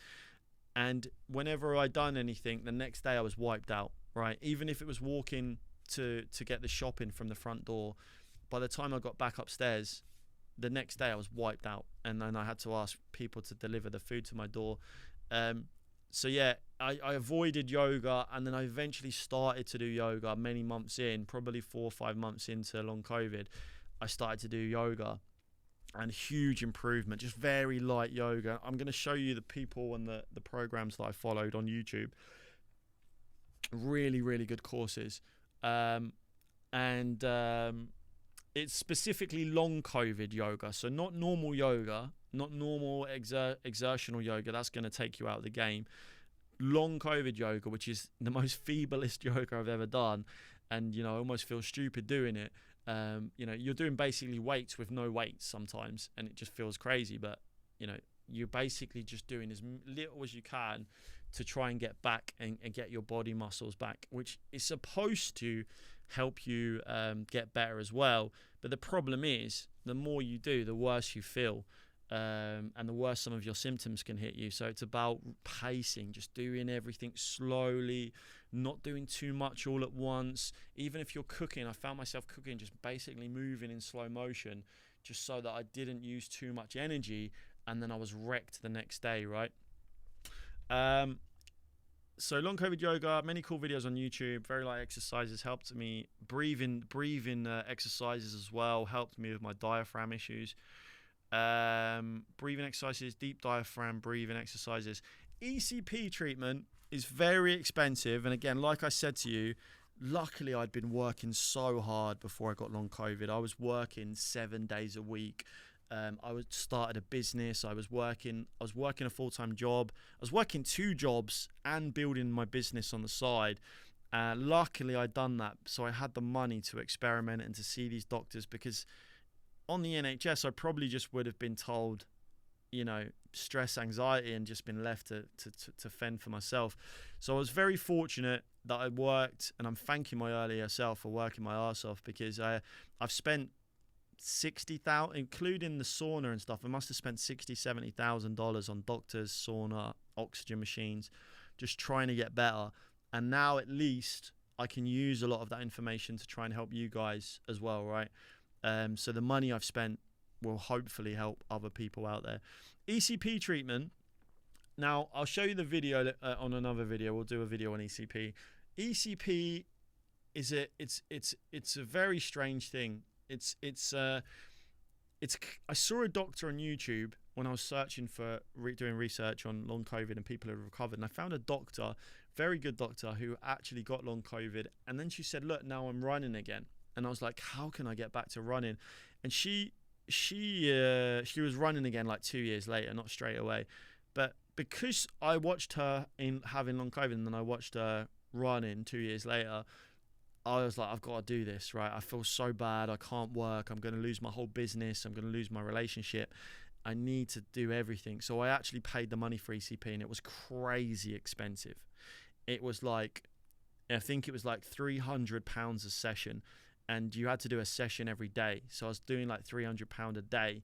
And whenever I done anything, the next day I was wiped out, right? Even if it was walking to get the shopping from the front door, by the time I got back upstairs, the next day I was wiped out. And then I had to ask people to deliver the food to my door. So yeah, I avoided yoga, and then I eventually started to do yoga many months in, probably 4 or 5 months into long COVID. I started to do yoga, and huge improvement, just very light yoga. I'm going to show you the people and the programs that I followed on YouTube. Really, really good courses. It's specifically long COVID yoga. So not normal yoga, not normal exertional yoga. That's going to take you out of the game. Long COVID yoga, which is the most feeblest yoga I've ever done. And, I almost feel stupid doing it. You're doing basically weights with no weights sometimes, and it just feels crazy. But, you're basically just doing as little as you can to try and get back and get your body muscles back, which is supposed to help you get better as well. But the problem is, the more you do, the worse you feel, and the worse some of your symptoms can hit you. So it's about pacing, just doing everything slowly, not doing too much all at once. Even if you're cooking, I found myself cooking, just basically moving in slow motion, just so that I didn't use too much energy, and then I was wrecked the next day, right? So long COVID yoga, many cool videos on YouTube, very light exercises, helped me. Breathing exercises as well, helped me with my diaphragm issues. Breathing exercises, deep diaphragm breathing exercises. ECP treatment is very expensive. And again, like I said to you, luckily I'd been working so hard before I got long COVID. I was working 7 days a week. I started a business. I was working a full-time job. I was working 2 jobs and building my business on the side. Luckily, I'd done that, so I had the money to experiment and to see these doctors, because on the NHS, I probably just would have been told, stress, anxiety, and just been left to fend for myself. So I was very fortunate that I worked, and I'm thanking my earlier self for working my arse off, because I've spent $60,000, including the sauna and stuff. I must have spent $60,000-$70,000 on doctors, sauna, oxygen machines, just trying to get better. And now at least I can use a lot of that information to try and help you guys as well, right? So the money I've spent will hopefully help other people out there. ECP treatment. Now I'll show you the video on another video. We'll do a video on ECP. ECP is it's a very strange thing. I saw a doctor on YouTube when I was searching for doing research on long COVID and people who have recovered, and I found a doctor, very good doctor, who actually got long COVID. And then she said, look, now I'm running again. And I was like, how can I get back to running? And she was running again like 2 years later, not straight away. But because I watched her in having long COVID, and then I watched her running 2 years later, I was like, I've got to do this, right? I feel so bad. I can't work. I'm going to lose my whole business. I'm going to lose my relationship. I need to do everything. So I actually paid the money for ECP, and it was crazy expensive. It was like, I think it was like £300 a session, and you had to do a session every day. So I was doing like £300 a day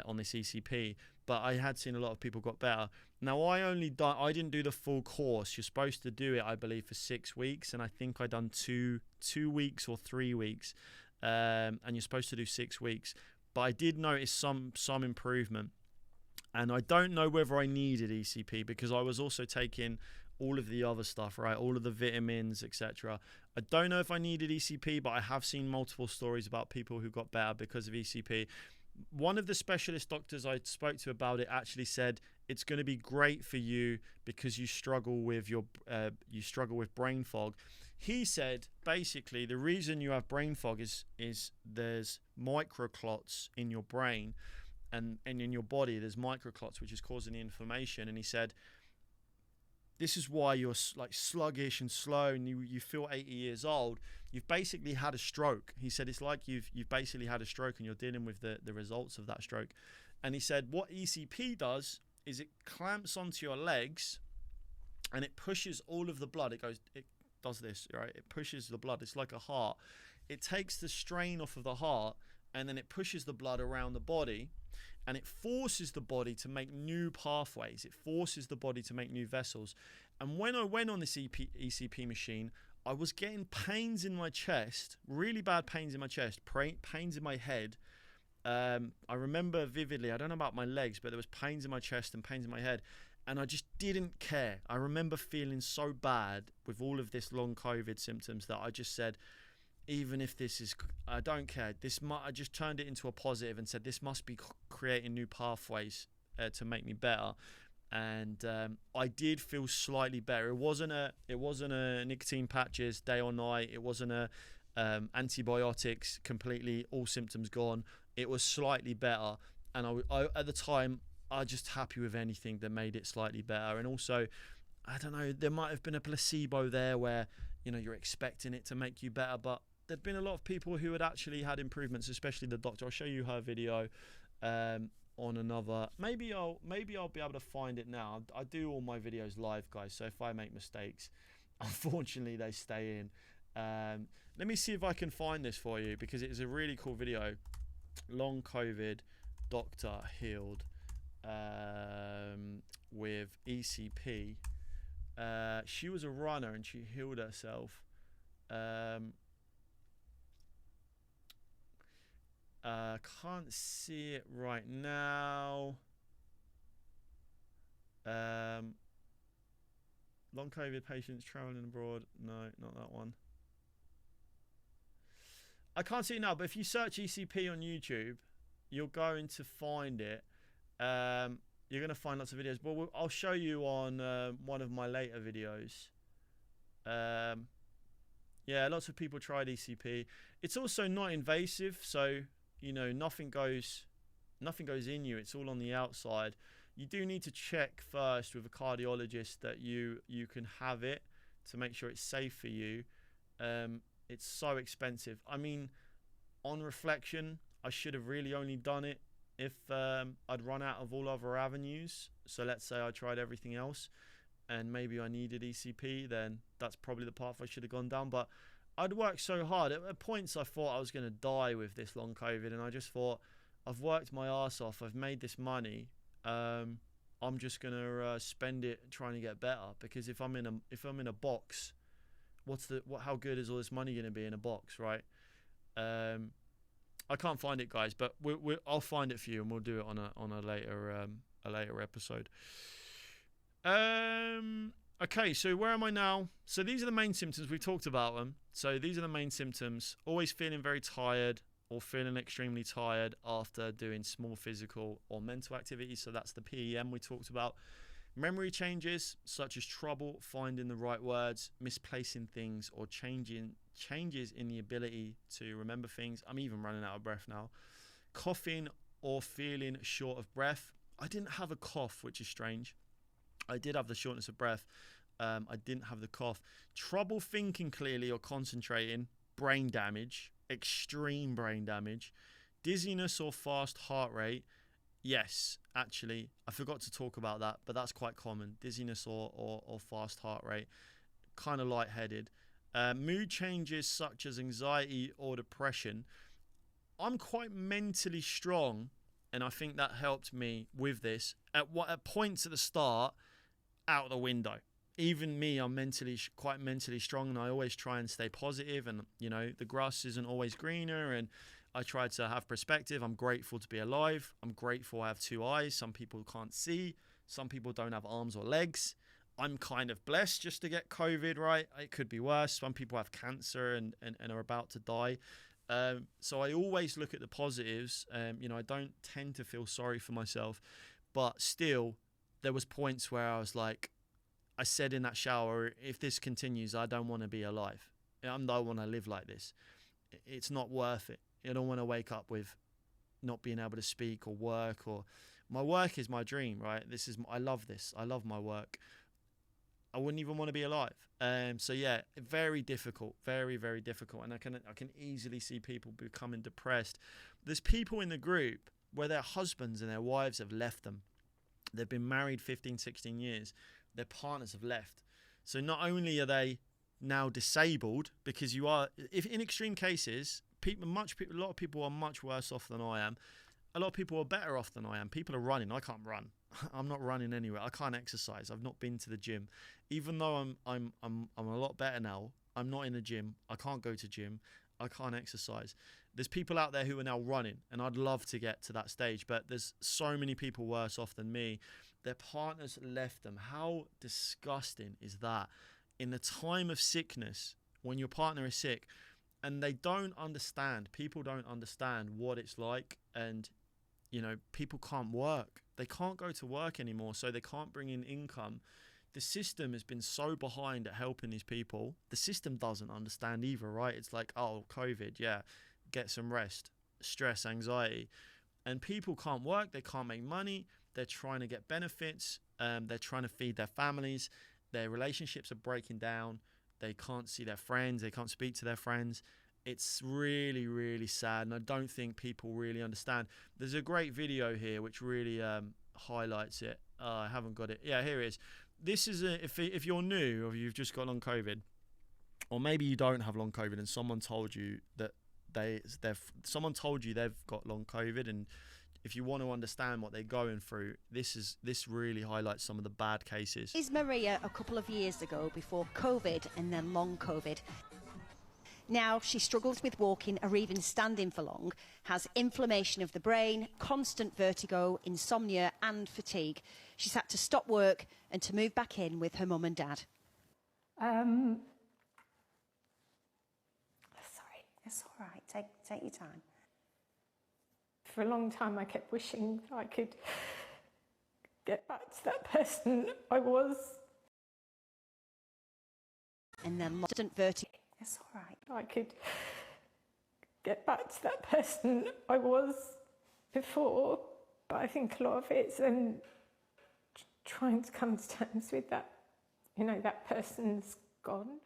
on this ECP, but I had seen a lot of people got better. Now I didn't do the full course. You're supposed to do it, I believe, for 6 weeks, and I think I done two weeks or 3 weeks, and you're supposed to do 6 weeks. But I did notice some improvement, and I don't know whether I needed ECP because I was also taking all of the other stuff, right? All of the vitamins, etc. I don't know if I needed ECP, but I have seen multiple stories about people who got better because of ECP. One of the specialist doctors I spoke to about it actually said it's going to be great for you because you struggle with brain fog. He said basically the reason you have brain fog is there's microclots in your brain and in your body. There's microclots which is causing the inflammation, and he said this is why you're like sluggish and slow and you feel 80 years old. You've basically had a stroke. He said it's like you've basically had a stroke and you're dealing with the results of that stroke. And he said what ECP does is it clamps onto your legs and it pushes all of the blood. It does this, right? It pushes the blood. It's like a heart. It takes the strain off of the heart and then it pushes the blood around the body, and it forces the body to make new pathways. It forces the body to make new vessels. And when I went on this ECP machine, I was getting pains in my chest, really bad pains in my chest, pains in my head. I remember vividly, I don't know about my legs, but there was pains in my chest and pains in my head. And I just didn't care. I remember feeling so bad with all of this long COVID symptoms that I just said, even if this is, I don't care. I just turned it into a positive and said, this must be creating new pathways to make me better. And I did feel slightly better. It wasn't a nicotine patches day or night. It wasn't a antibiotics completely all symptoms gone. It was slightly better. And I at the time, I was just happy with anything that made it slightly better. And also, I don't know, there might have been a placebo there where, you're expecting it to make you better, but there'd been a lot of people who had actually had improvements, especially the doctor. I'll show you her video on another. Maybe I'll be able to find it now. I do all my videos live, guys, so if I make mistakes, unfortunately they stay in. Let me see if I can find this for you because it is a really cool video. Long COVID, doctor healed with ECP. She was a runner and she healed herself. Can't see it right now. Long COVID patients traveling abroad. No, not that one. I can't see it now, but if you search ECP on YouTube, you're going to find it. You're going to find lots of videos. But I'll show you on one of my later videos. Yeah, lots of people tried ECP. It's also not invasive, so nothing goes in you. It's all on the outside. You do need to check first with a cardiologist that you can have it to make sure it's safe for you. It's so expensive. I mean, on reflection, I should have really only done it if I'd run out of all other avenues. So let's say I tried everything else and maybe I needed ECP, then that's probably the path I should have gone down. But I'd worked so hard. At points I thought I was going to die with this long COVID, and I just thought, I've worked my ass off. I've made this money. I'm just going to spend it trying to get better, because if I'm in a box, how good is all this money going to be in a box, right? I can't find it, guys, but I'll find it for you and we'll do it on a later episode. Okay, so where am I now? So these are the main symptoms. We've talked about them. So these are the main symptoms. Always feeling very tired or feeling extremely tired after doing small physical or mental activities. So that's the PEM we talked about. Memory changes, such as trouble finding the right words, misplacing things, or changes in the ability to remember things. I'm even running out of breath now. Coughing or feeling short of breath. I didn't have a cough, which is strange. I did have the shortness of breath. I didn't have the cough. Trouble thinking clearly or concentrating, brain damage, extreme brain damage. Dizziness or fast heart rate. Yes, actually, I forgot to talk about that, but that's quite common. Dizziness or fast heart rate. Kind of lightheaded. Mood changes such as anxiety or depression. I'm quite mentally strong, and I think that helped me with this. At points at the start, out the window. Even me, I'm quite mentally strong, and I always try and stay positive. And the grass isn't always greener, and I try to have perspective. I'm grateful to be alive. I'm grateful I have 2 eyes. Some people can't see. Some people don't have arms or legs. I'm kind of blessed just to get COVID, right? It could be worse. Some people have cancer and are about to die. So I always look at the positives. I don't tend to feel sorry for myself, but still there was points where I was like, I said in that shower, if this continues, I don't want to be alive. I don't want to live like this. It's not worth it. I don't want to wake up with not being able to speak or work, or my work is my dream, right? I love this. I love my work. I wouldn't even want to be alive. So yeah, very difficult, very, very difficult. And I can easily see people becoming depressed. There's people in the group where their husbands and their wives have left them. They've been married 15, 16 years. Their partners have left. So not only are they now disabled, because if in extreme cases, a lot of people are much worse off than I am. A lot of people are better off than I am. People are running. I can't run. I'm not running anywhere. I can't exercise. I've not been to the gym. Even though I'm a lot better now, I'm not in the gym. I can't go to gym. I can't exercise. There's people out there who are now running, and I'd love to get to that stage, but there's so many people worse off than me. Their partners left them. How disgusting is that? In the time of sickness, when your partner is sick, and they don't understand, people don't understand what it's like, and people can't work. They can't go to work anymore, so they can't bring in income. The system has been so behind at helping these people. The system doesn't understand either, right? It's like, oh, COVID, yeah, get some rest, stress, anxiety. And people can't work, they can't make money, they're trying to get benefits, they're trying to feed their families, their relationships are breaking down, they can't see their friends, they can't speak to their friends. It's really, really sad, and I don't think people really understand. There's a great video here which really highlights it. I haven't got it. Yeah, here it is. This is if you're new or you've just got long COVID, or maybe you don't have long COVID and someone told you that someone told you they've got long COVID, and if you want to understand what they're going through, this really highlights some of the bad cases. Is Maria a couple of years ago before COVID and then long COVID. Now she struggles with walking or even standing for long, has inflammation of the brain, constant vertigo, insomnia and fatigue. She's had to stop work and to move back in with her mum and dad. Sorry, it's all right. Take your time. For a long time I kept wishing I could get back to that person I was. And then constant vertigo. It's all right. I could get back to that person I was before, but I think a lot of it's trying to come to terms with that, that person's gone.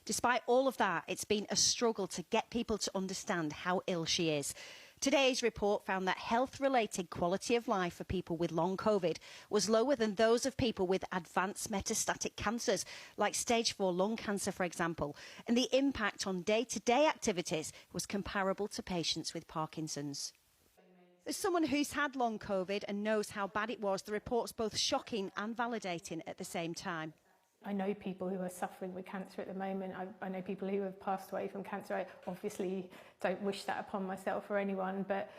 Despite all of that, it's been a struggle to get people to understand how ill she is. Today's report found that health-related quality of life for people with long COVID was lower than those of people with advanced metastatic cancers, like stage 4 lung cancer, for example. And the impact on day-to-day activities was comparable to patients with Parkinson's. As someone who's had long COVID and knows how bad it was, the report's both shocking and validating at the same time. I know people who are suffering with cancer at the moment. I know people who have passed away from cancer. I obviously don't wish that upon myself or anyone, but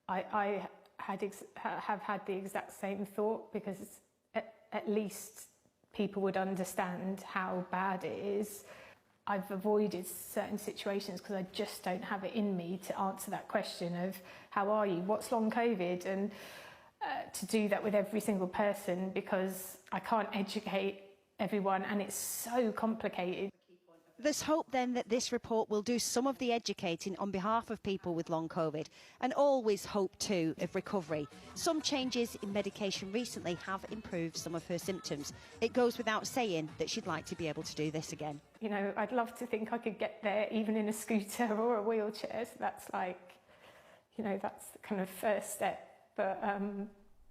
I have had the exact same thought, because at least people would understand how bad it is. I've avoided certain situations because I just don't have it in me to answer that question of how are you, what's long COVID, and to do that with every single person, because I can't educate everyone, and it's so complicated. There's hope then that this report will do some of the educating on behalf of people with long COVID, and always hope too of recovery. Some changes in medication recently have improved some of her symptoms. It goes without saying that she'd like to be able to do this again. You know, I'd love to think I could get there even in a scooter or a wheelchair. So that's like, you know, that's the kind of first step. But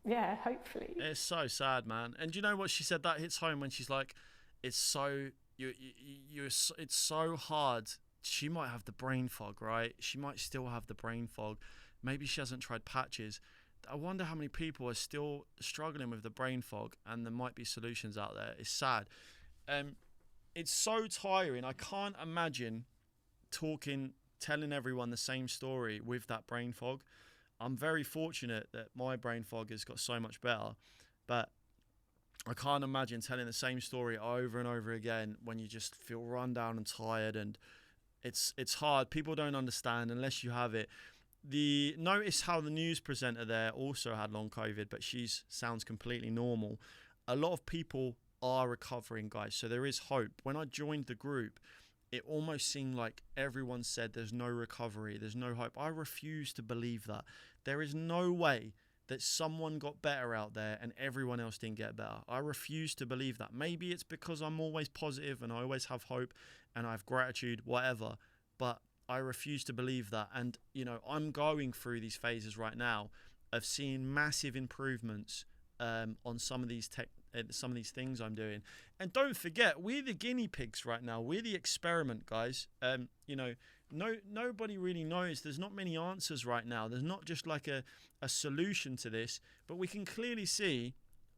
yeah, hopefully. It's so sad, man. And do you know what she said? That hits home when she's like, it's so... it's so hard. She might have the brain fog, right? She might still have the brain fog. Maybe she hasn't tried patches. I wonder how many people are still struggling with the brain fog, and there might be solutions out there. It's sad. It's so tiring. I can't imagine telling everyone the same story with that brain fog. I'm very fortunate that my brain fog has got so much better, but I can't imagine telling the same story over and over again when you just feel run down and tired, and it's hard. People don't understand unless you have it. Notice how the news presenter there also had long COVID, but she sounds completely normal. A lot of people are recovering, guys, so there is hope. When I joined the group, it almost seemed like everyone said there's no recovery, there's no hope. I refuse to believe that. There is no way that someone got better out there and everyone else didn't get better. I refuse to believe that. Maybe it's because I'm always positive and I always have hope and I have gratitude, whatever, but I refuse to believe that. And, you know, I'm going through these phases right now of seeing massive improvements on some of these things I'm doing. And don't forget, we're the guinea pigs right now. We're the experiment, guys. You know, nobody really knows. There's not many answers right now. There's not just like a solution to this, but we can clearly see,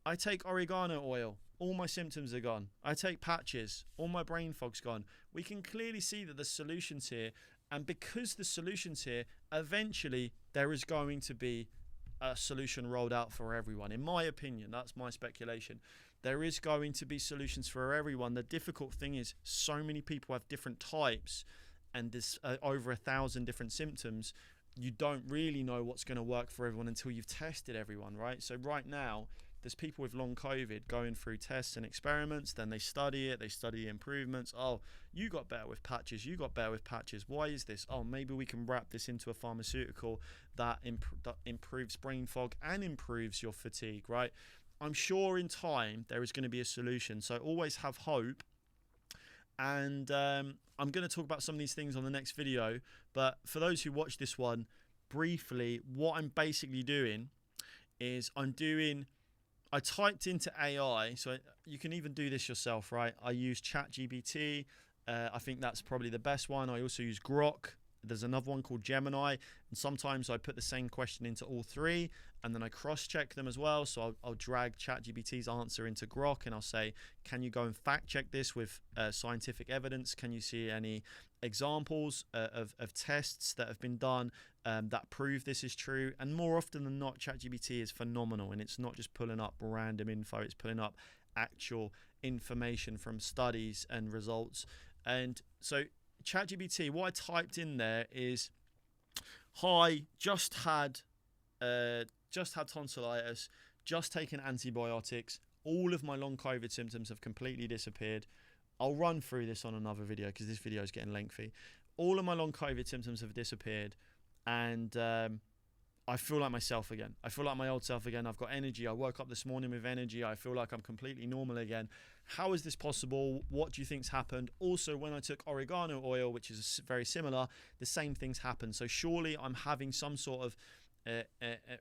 I take oregano oil, all my symptoms are gone. I take patches, all my brain fog's gone. We can clearly see that the solution's here, and because the solution's here, eventually there is going to be a solution rolled out for everyone. In my opinion, that's my speculation. There is going to be solutions for everyone. The difficult thing is so many people have different types, and there's over 1,000 different symptoms. You don't really know what's going to work for everyone until you've tested everyone, right? So right now, there's people with long COVID going through tests and experiments, then they study it, they study improvements. Oh, you got better with patches, you got better with patches. Why is this? Oh, maybe we can wrap this into a pharmaceutical that improves brain fog and improves your fatigue, right? I'm sure in time there is going to be a solution. So always have hope. And I'm going to talk about some of these things on the next video. But for those who watch this one, briefly, what I'm basically doing is I typed into AI, so you can even do this yourself, right? I use ChatGPT. I think that's probably the best one. I also use Grok. There's another one called Gemini, and sometimes I put the same question into all three, and then I cross-check them as well. So I'll drag ChatGPT's answer into Grok, and I'll say, can you go and fact-check this with scientific evidence? Can you see any examples of tests that have been done that prove this is true? And more often than not, ChatGPT is phenomenal, and it's not just pulling up random info, it's pulling up actual information from studies and results. And so ChatGPT, what I typed in there is, hi, just had tonsillitis, just taken antibiotics, all of my long COVID symptoms have completely disappeared. I'll run through this on another video because this video is getting lengthy. All of my long COVID symptoms have disappeared, and I feel like myself again. I feel like my old self again. I've got energy. I woke up this morning with energy. I feel like I'm completely normal again. How is this possible? What do you think's happened? Also, when I took oregano oil, which is very similar, the same things happened. So surely I'm having some sort of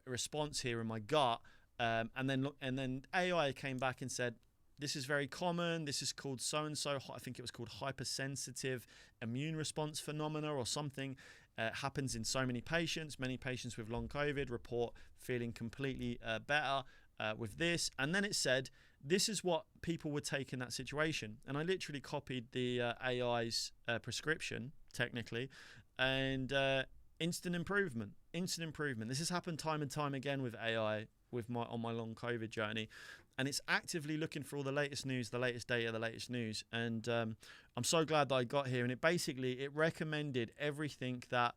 response here in my gut. And then AI came back and said, this is very common. This is called so-and-so. I think it was called hypersensitive immune response phenomena or something. Happens in so many patients. Many patients with long COVID report feeling completely better with this. And then it said, this is what people would take in that situation. And I literally copied the AI's prescription, technically, and instant improvement. This has happened time and time again with AI on my long COVID journey. And it's actively looking for all the latest news, the latest data, the latest news. And I'm so glad that I got here. And it recommended everything that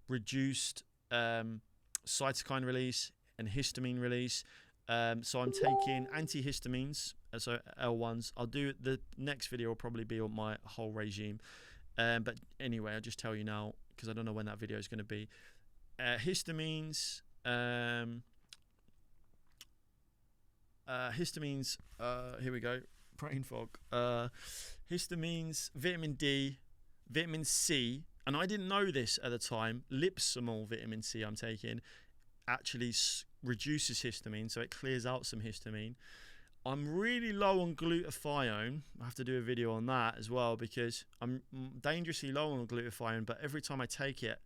reduced cytokine release and histamine release. So I'm taking antihistamines so L1s. I'll do the next video will probably be on my whole regime. But anyway, I'll just tell you now because I don't know when that video is going to be. Histamines. Histamines. Here we go. Brain fog. Histamines, vitamin D, vitamin C, and I didn't know this at the time. Liposomol vitamin C I'm taking actually reduces histamine, so it clears out some histamine. I'm really low on glutathione. I have to do a video on that as well because I'm dangerously low on glutathione, but every time I take it,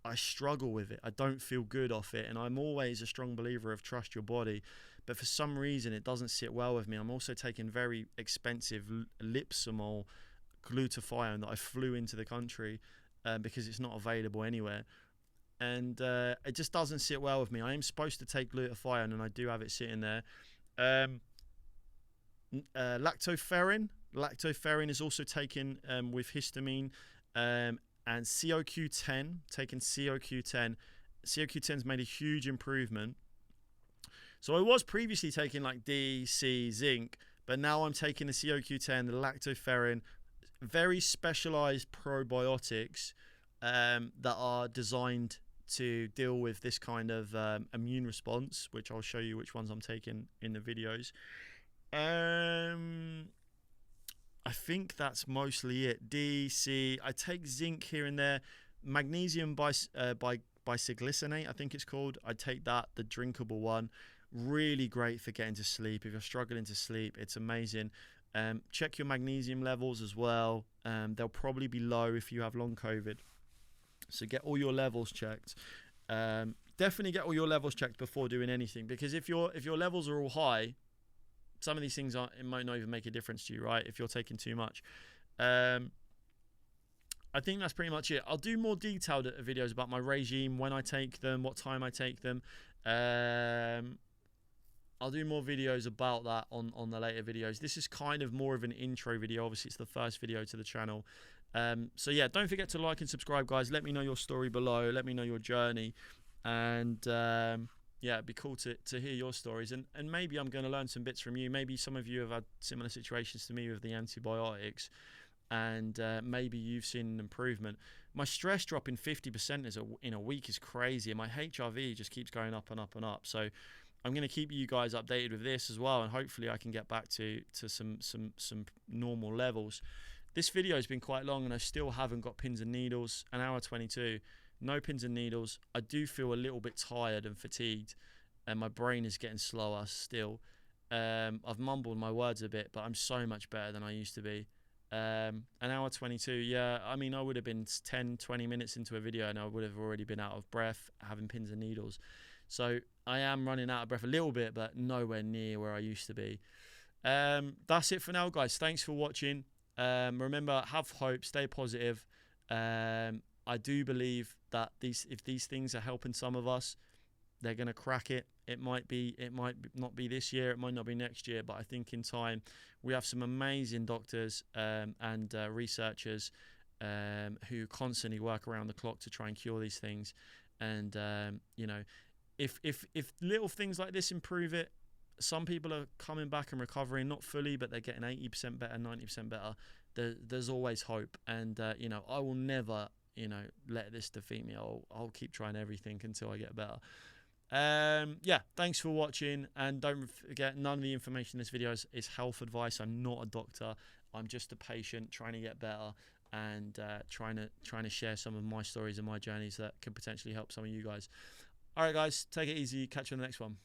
I struggle with it. I don't feel good off it, and I'm always a strong believer of trust your body, but for some reason it doesn't sit well with me. I'm also taking very expensive Liposomol glutathione that I flew into the country because it's not available anywhere, and it just doesn't sit well with me. I am supposed to take glutathione, and I do have it sitting there. Lactoferrin is also taken with histamine, and CoQ10, taking CoQ10. CoQ10's made a huge improvement. So I was previously taking like D, C, zinc, but now I'm taking the CoQ10, the lactoferrin, very specialized probiotics that are designed to deal with this kind of immune response, which I'll show you which ones I'm taking in the videos. I think that's mostly it. D, C. I take zinc here and there. Magnesium bisglycinate, I think it's called. I take that, the drinkable one. Really great for getting to sleep. If you're struggling to sleep, it's amazing. Check your magnesium levels as well. They'll probably be low if you have long COVID. So get all your levels checked. Definitely get all your levels checked before doing anything, because if your levels are all high, some of these things it might not even make a difference to you, right? If you're taking too much. I think that's pretty much it. I'll do more detailed videos about my regime, when I take them, what time I take them. I'll do more videos about that on the later videos. This is kind of more of an intro video. Obviously, it's the first video to the channel. So yeah, don't forget to like and subscribe, guys. Let me know your story below. Let me know your journey. And yeah, it'd be cool to hear your stories. And maybe I'm going to learn some bits from you. Maybe some of you have had similar situations to me with the antibiotics. And maybe you've seen an improvement. My stress dropping 50% in a week is crazy. And my HRV just keeps going up and up and up. So I'm going to keep you guys updated with this as well, and hopefully I can get back to some normal levels. This video has been quite long, and I still haven't got pins and needles. An hour 22, no pins and needles. I do feel a little bit tired and fatigued, and my brain is getting slower still. I've mumbled my words a bit, but I'm so much better than I used to be. An hour 22, yeah, I mean, I would have been 10-20 minutes into a video and I would have already been out of breath, having pins and needles. So I am running out of breath a little bit, but nowhere near where I used to be. That's it for now, guys. Thanks for watching. Remember, have hope, stay positive. I do believe that if these things are helping some of us, they're going to crack it. It might not be this year, it might not be next year, but I think in time we have some amazing doctors and researchers who constantly work around the clock to try and cure these things. And you know, if little things like this improve it, some people are coming back and recovering, not fully, but they're getting 80% better, 90% better. There's always hope, and you know, I will never, you know, let this defeat me. I'll keep trying everything until I get better. Yeah, thanks for watching, and don't forget, none of the information in this video is health advice. I'm not a doctor. I'm just a patient trying to get better, and trying to share some of my stories and my journeys that could potentially help some of you guys. All right, guys, take it easy. Catch you on the next one.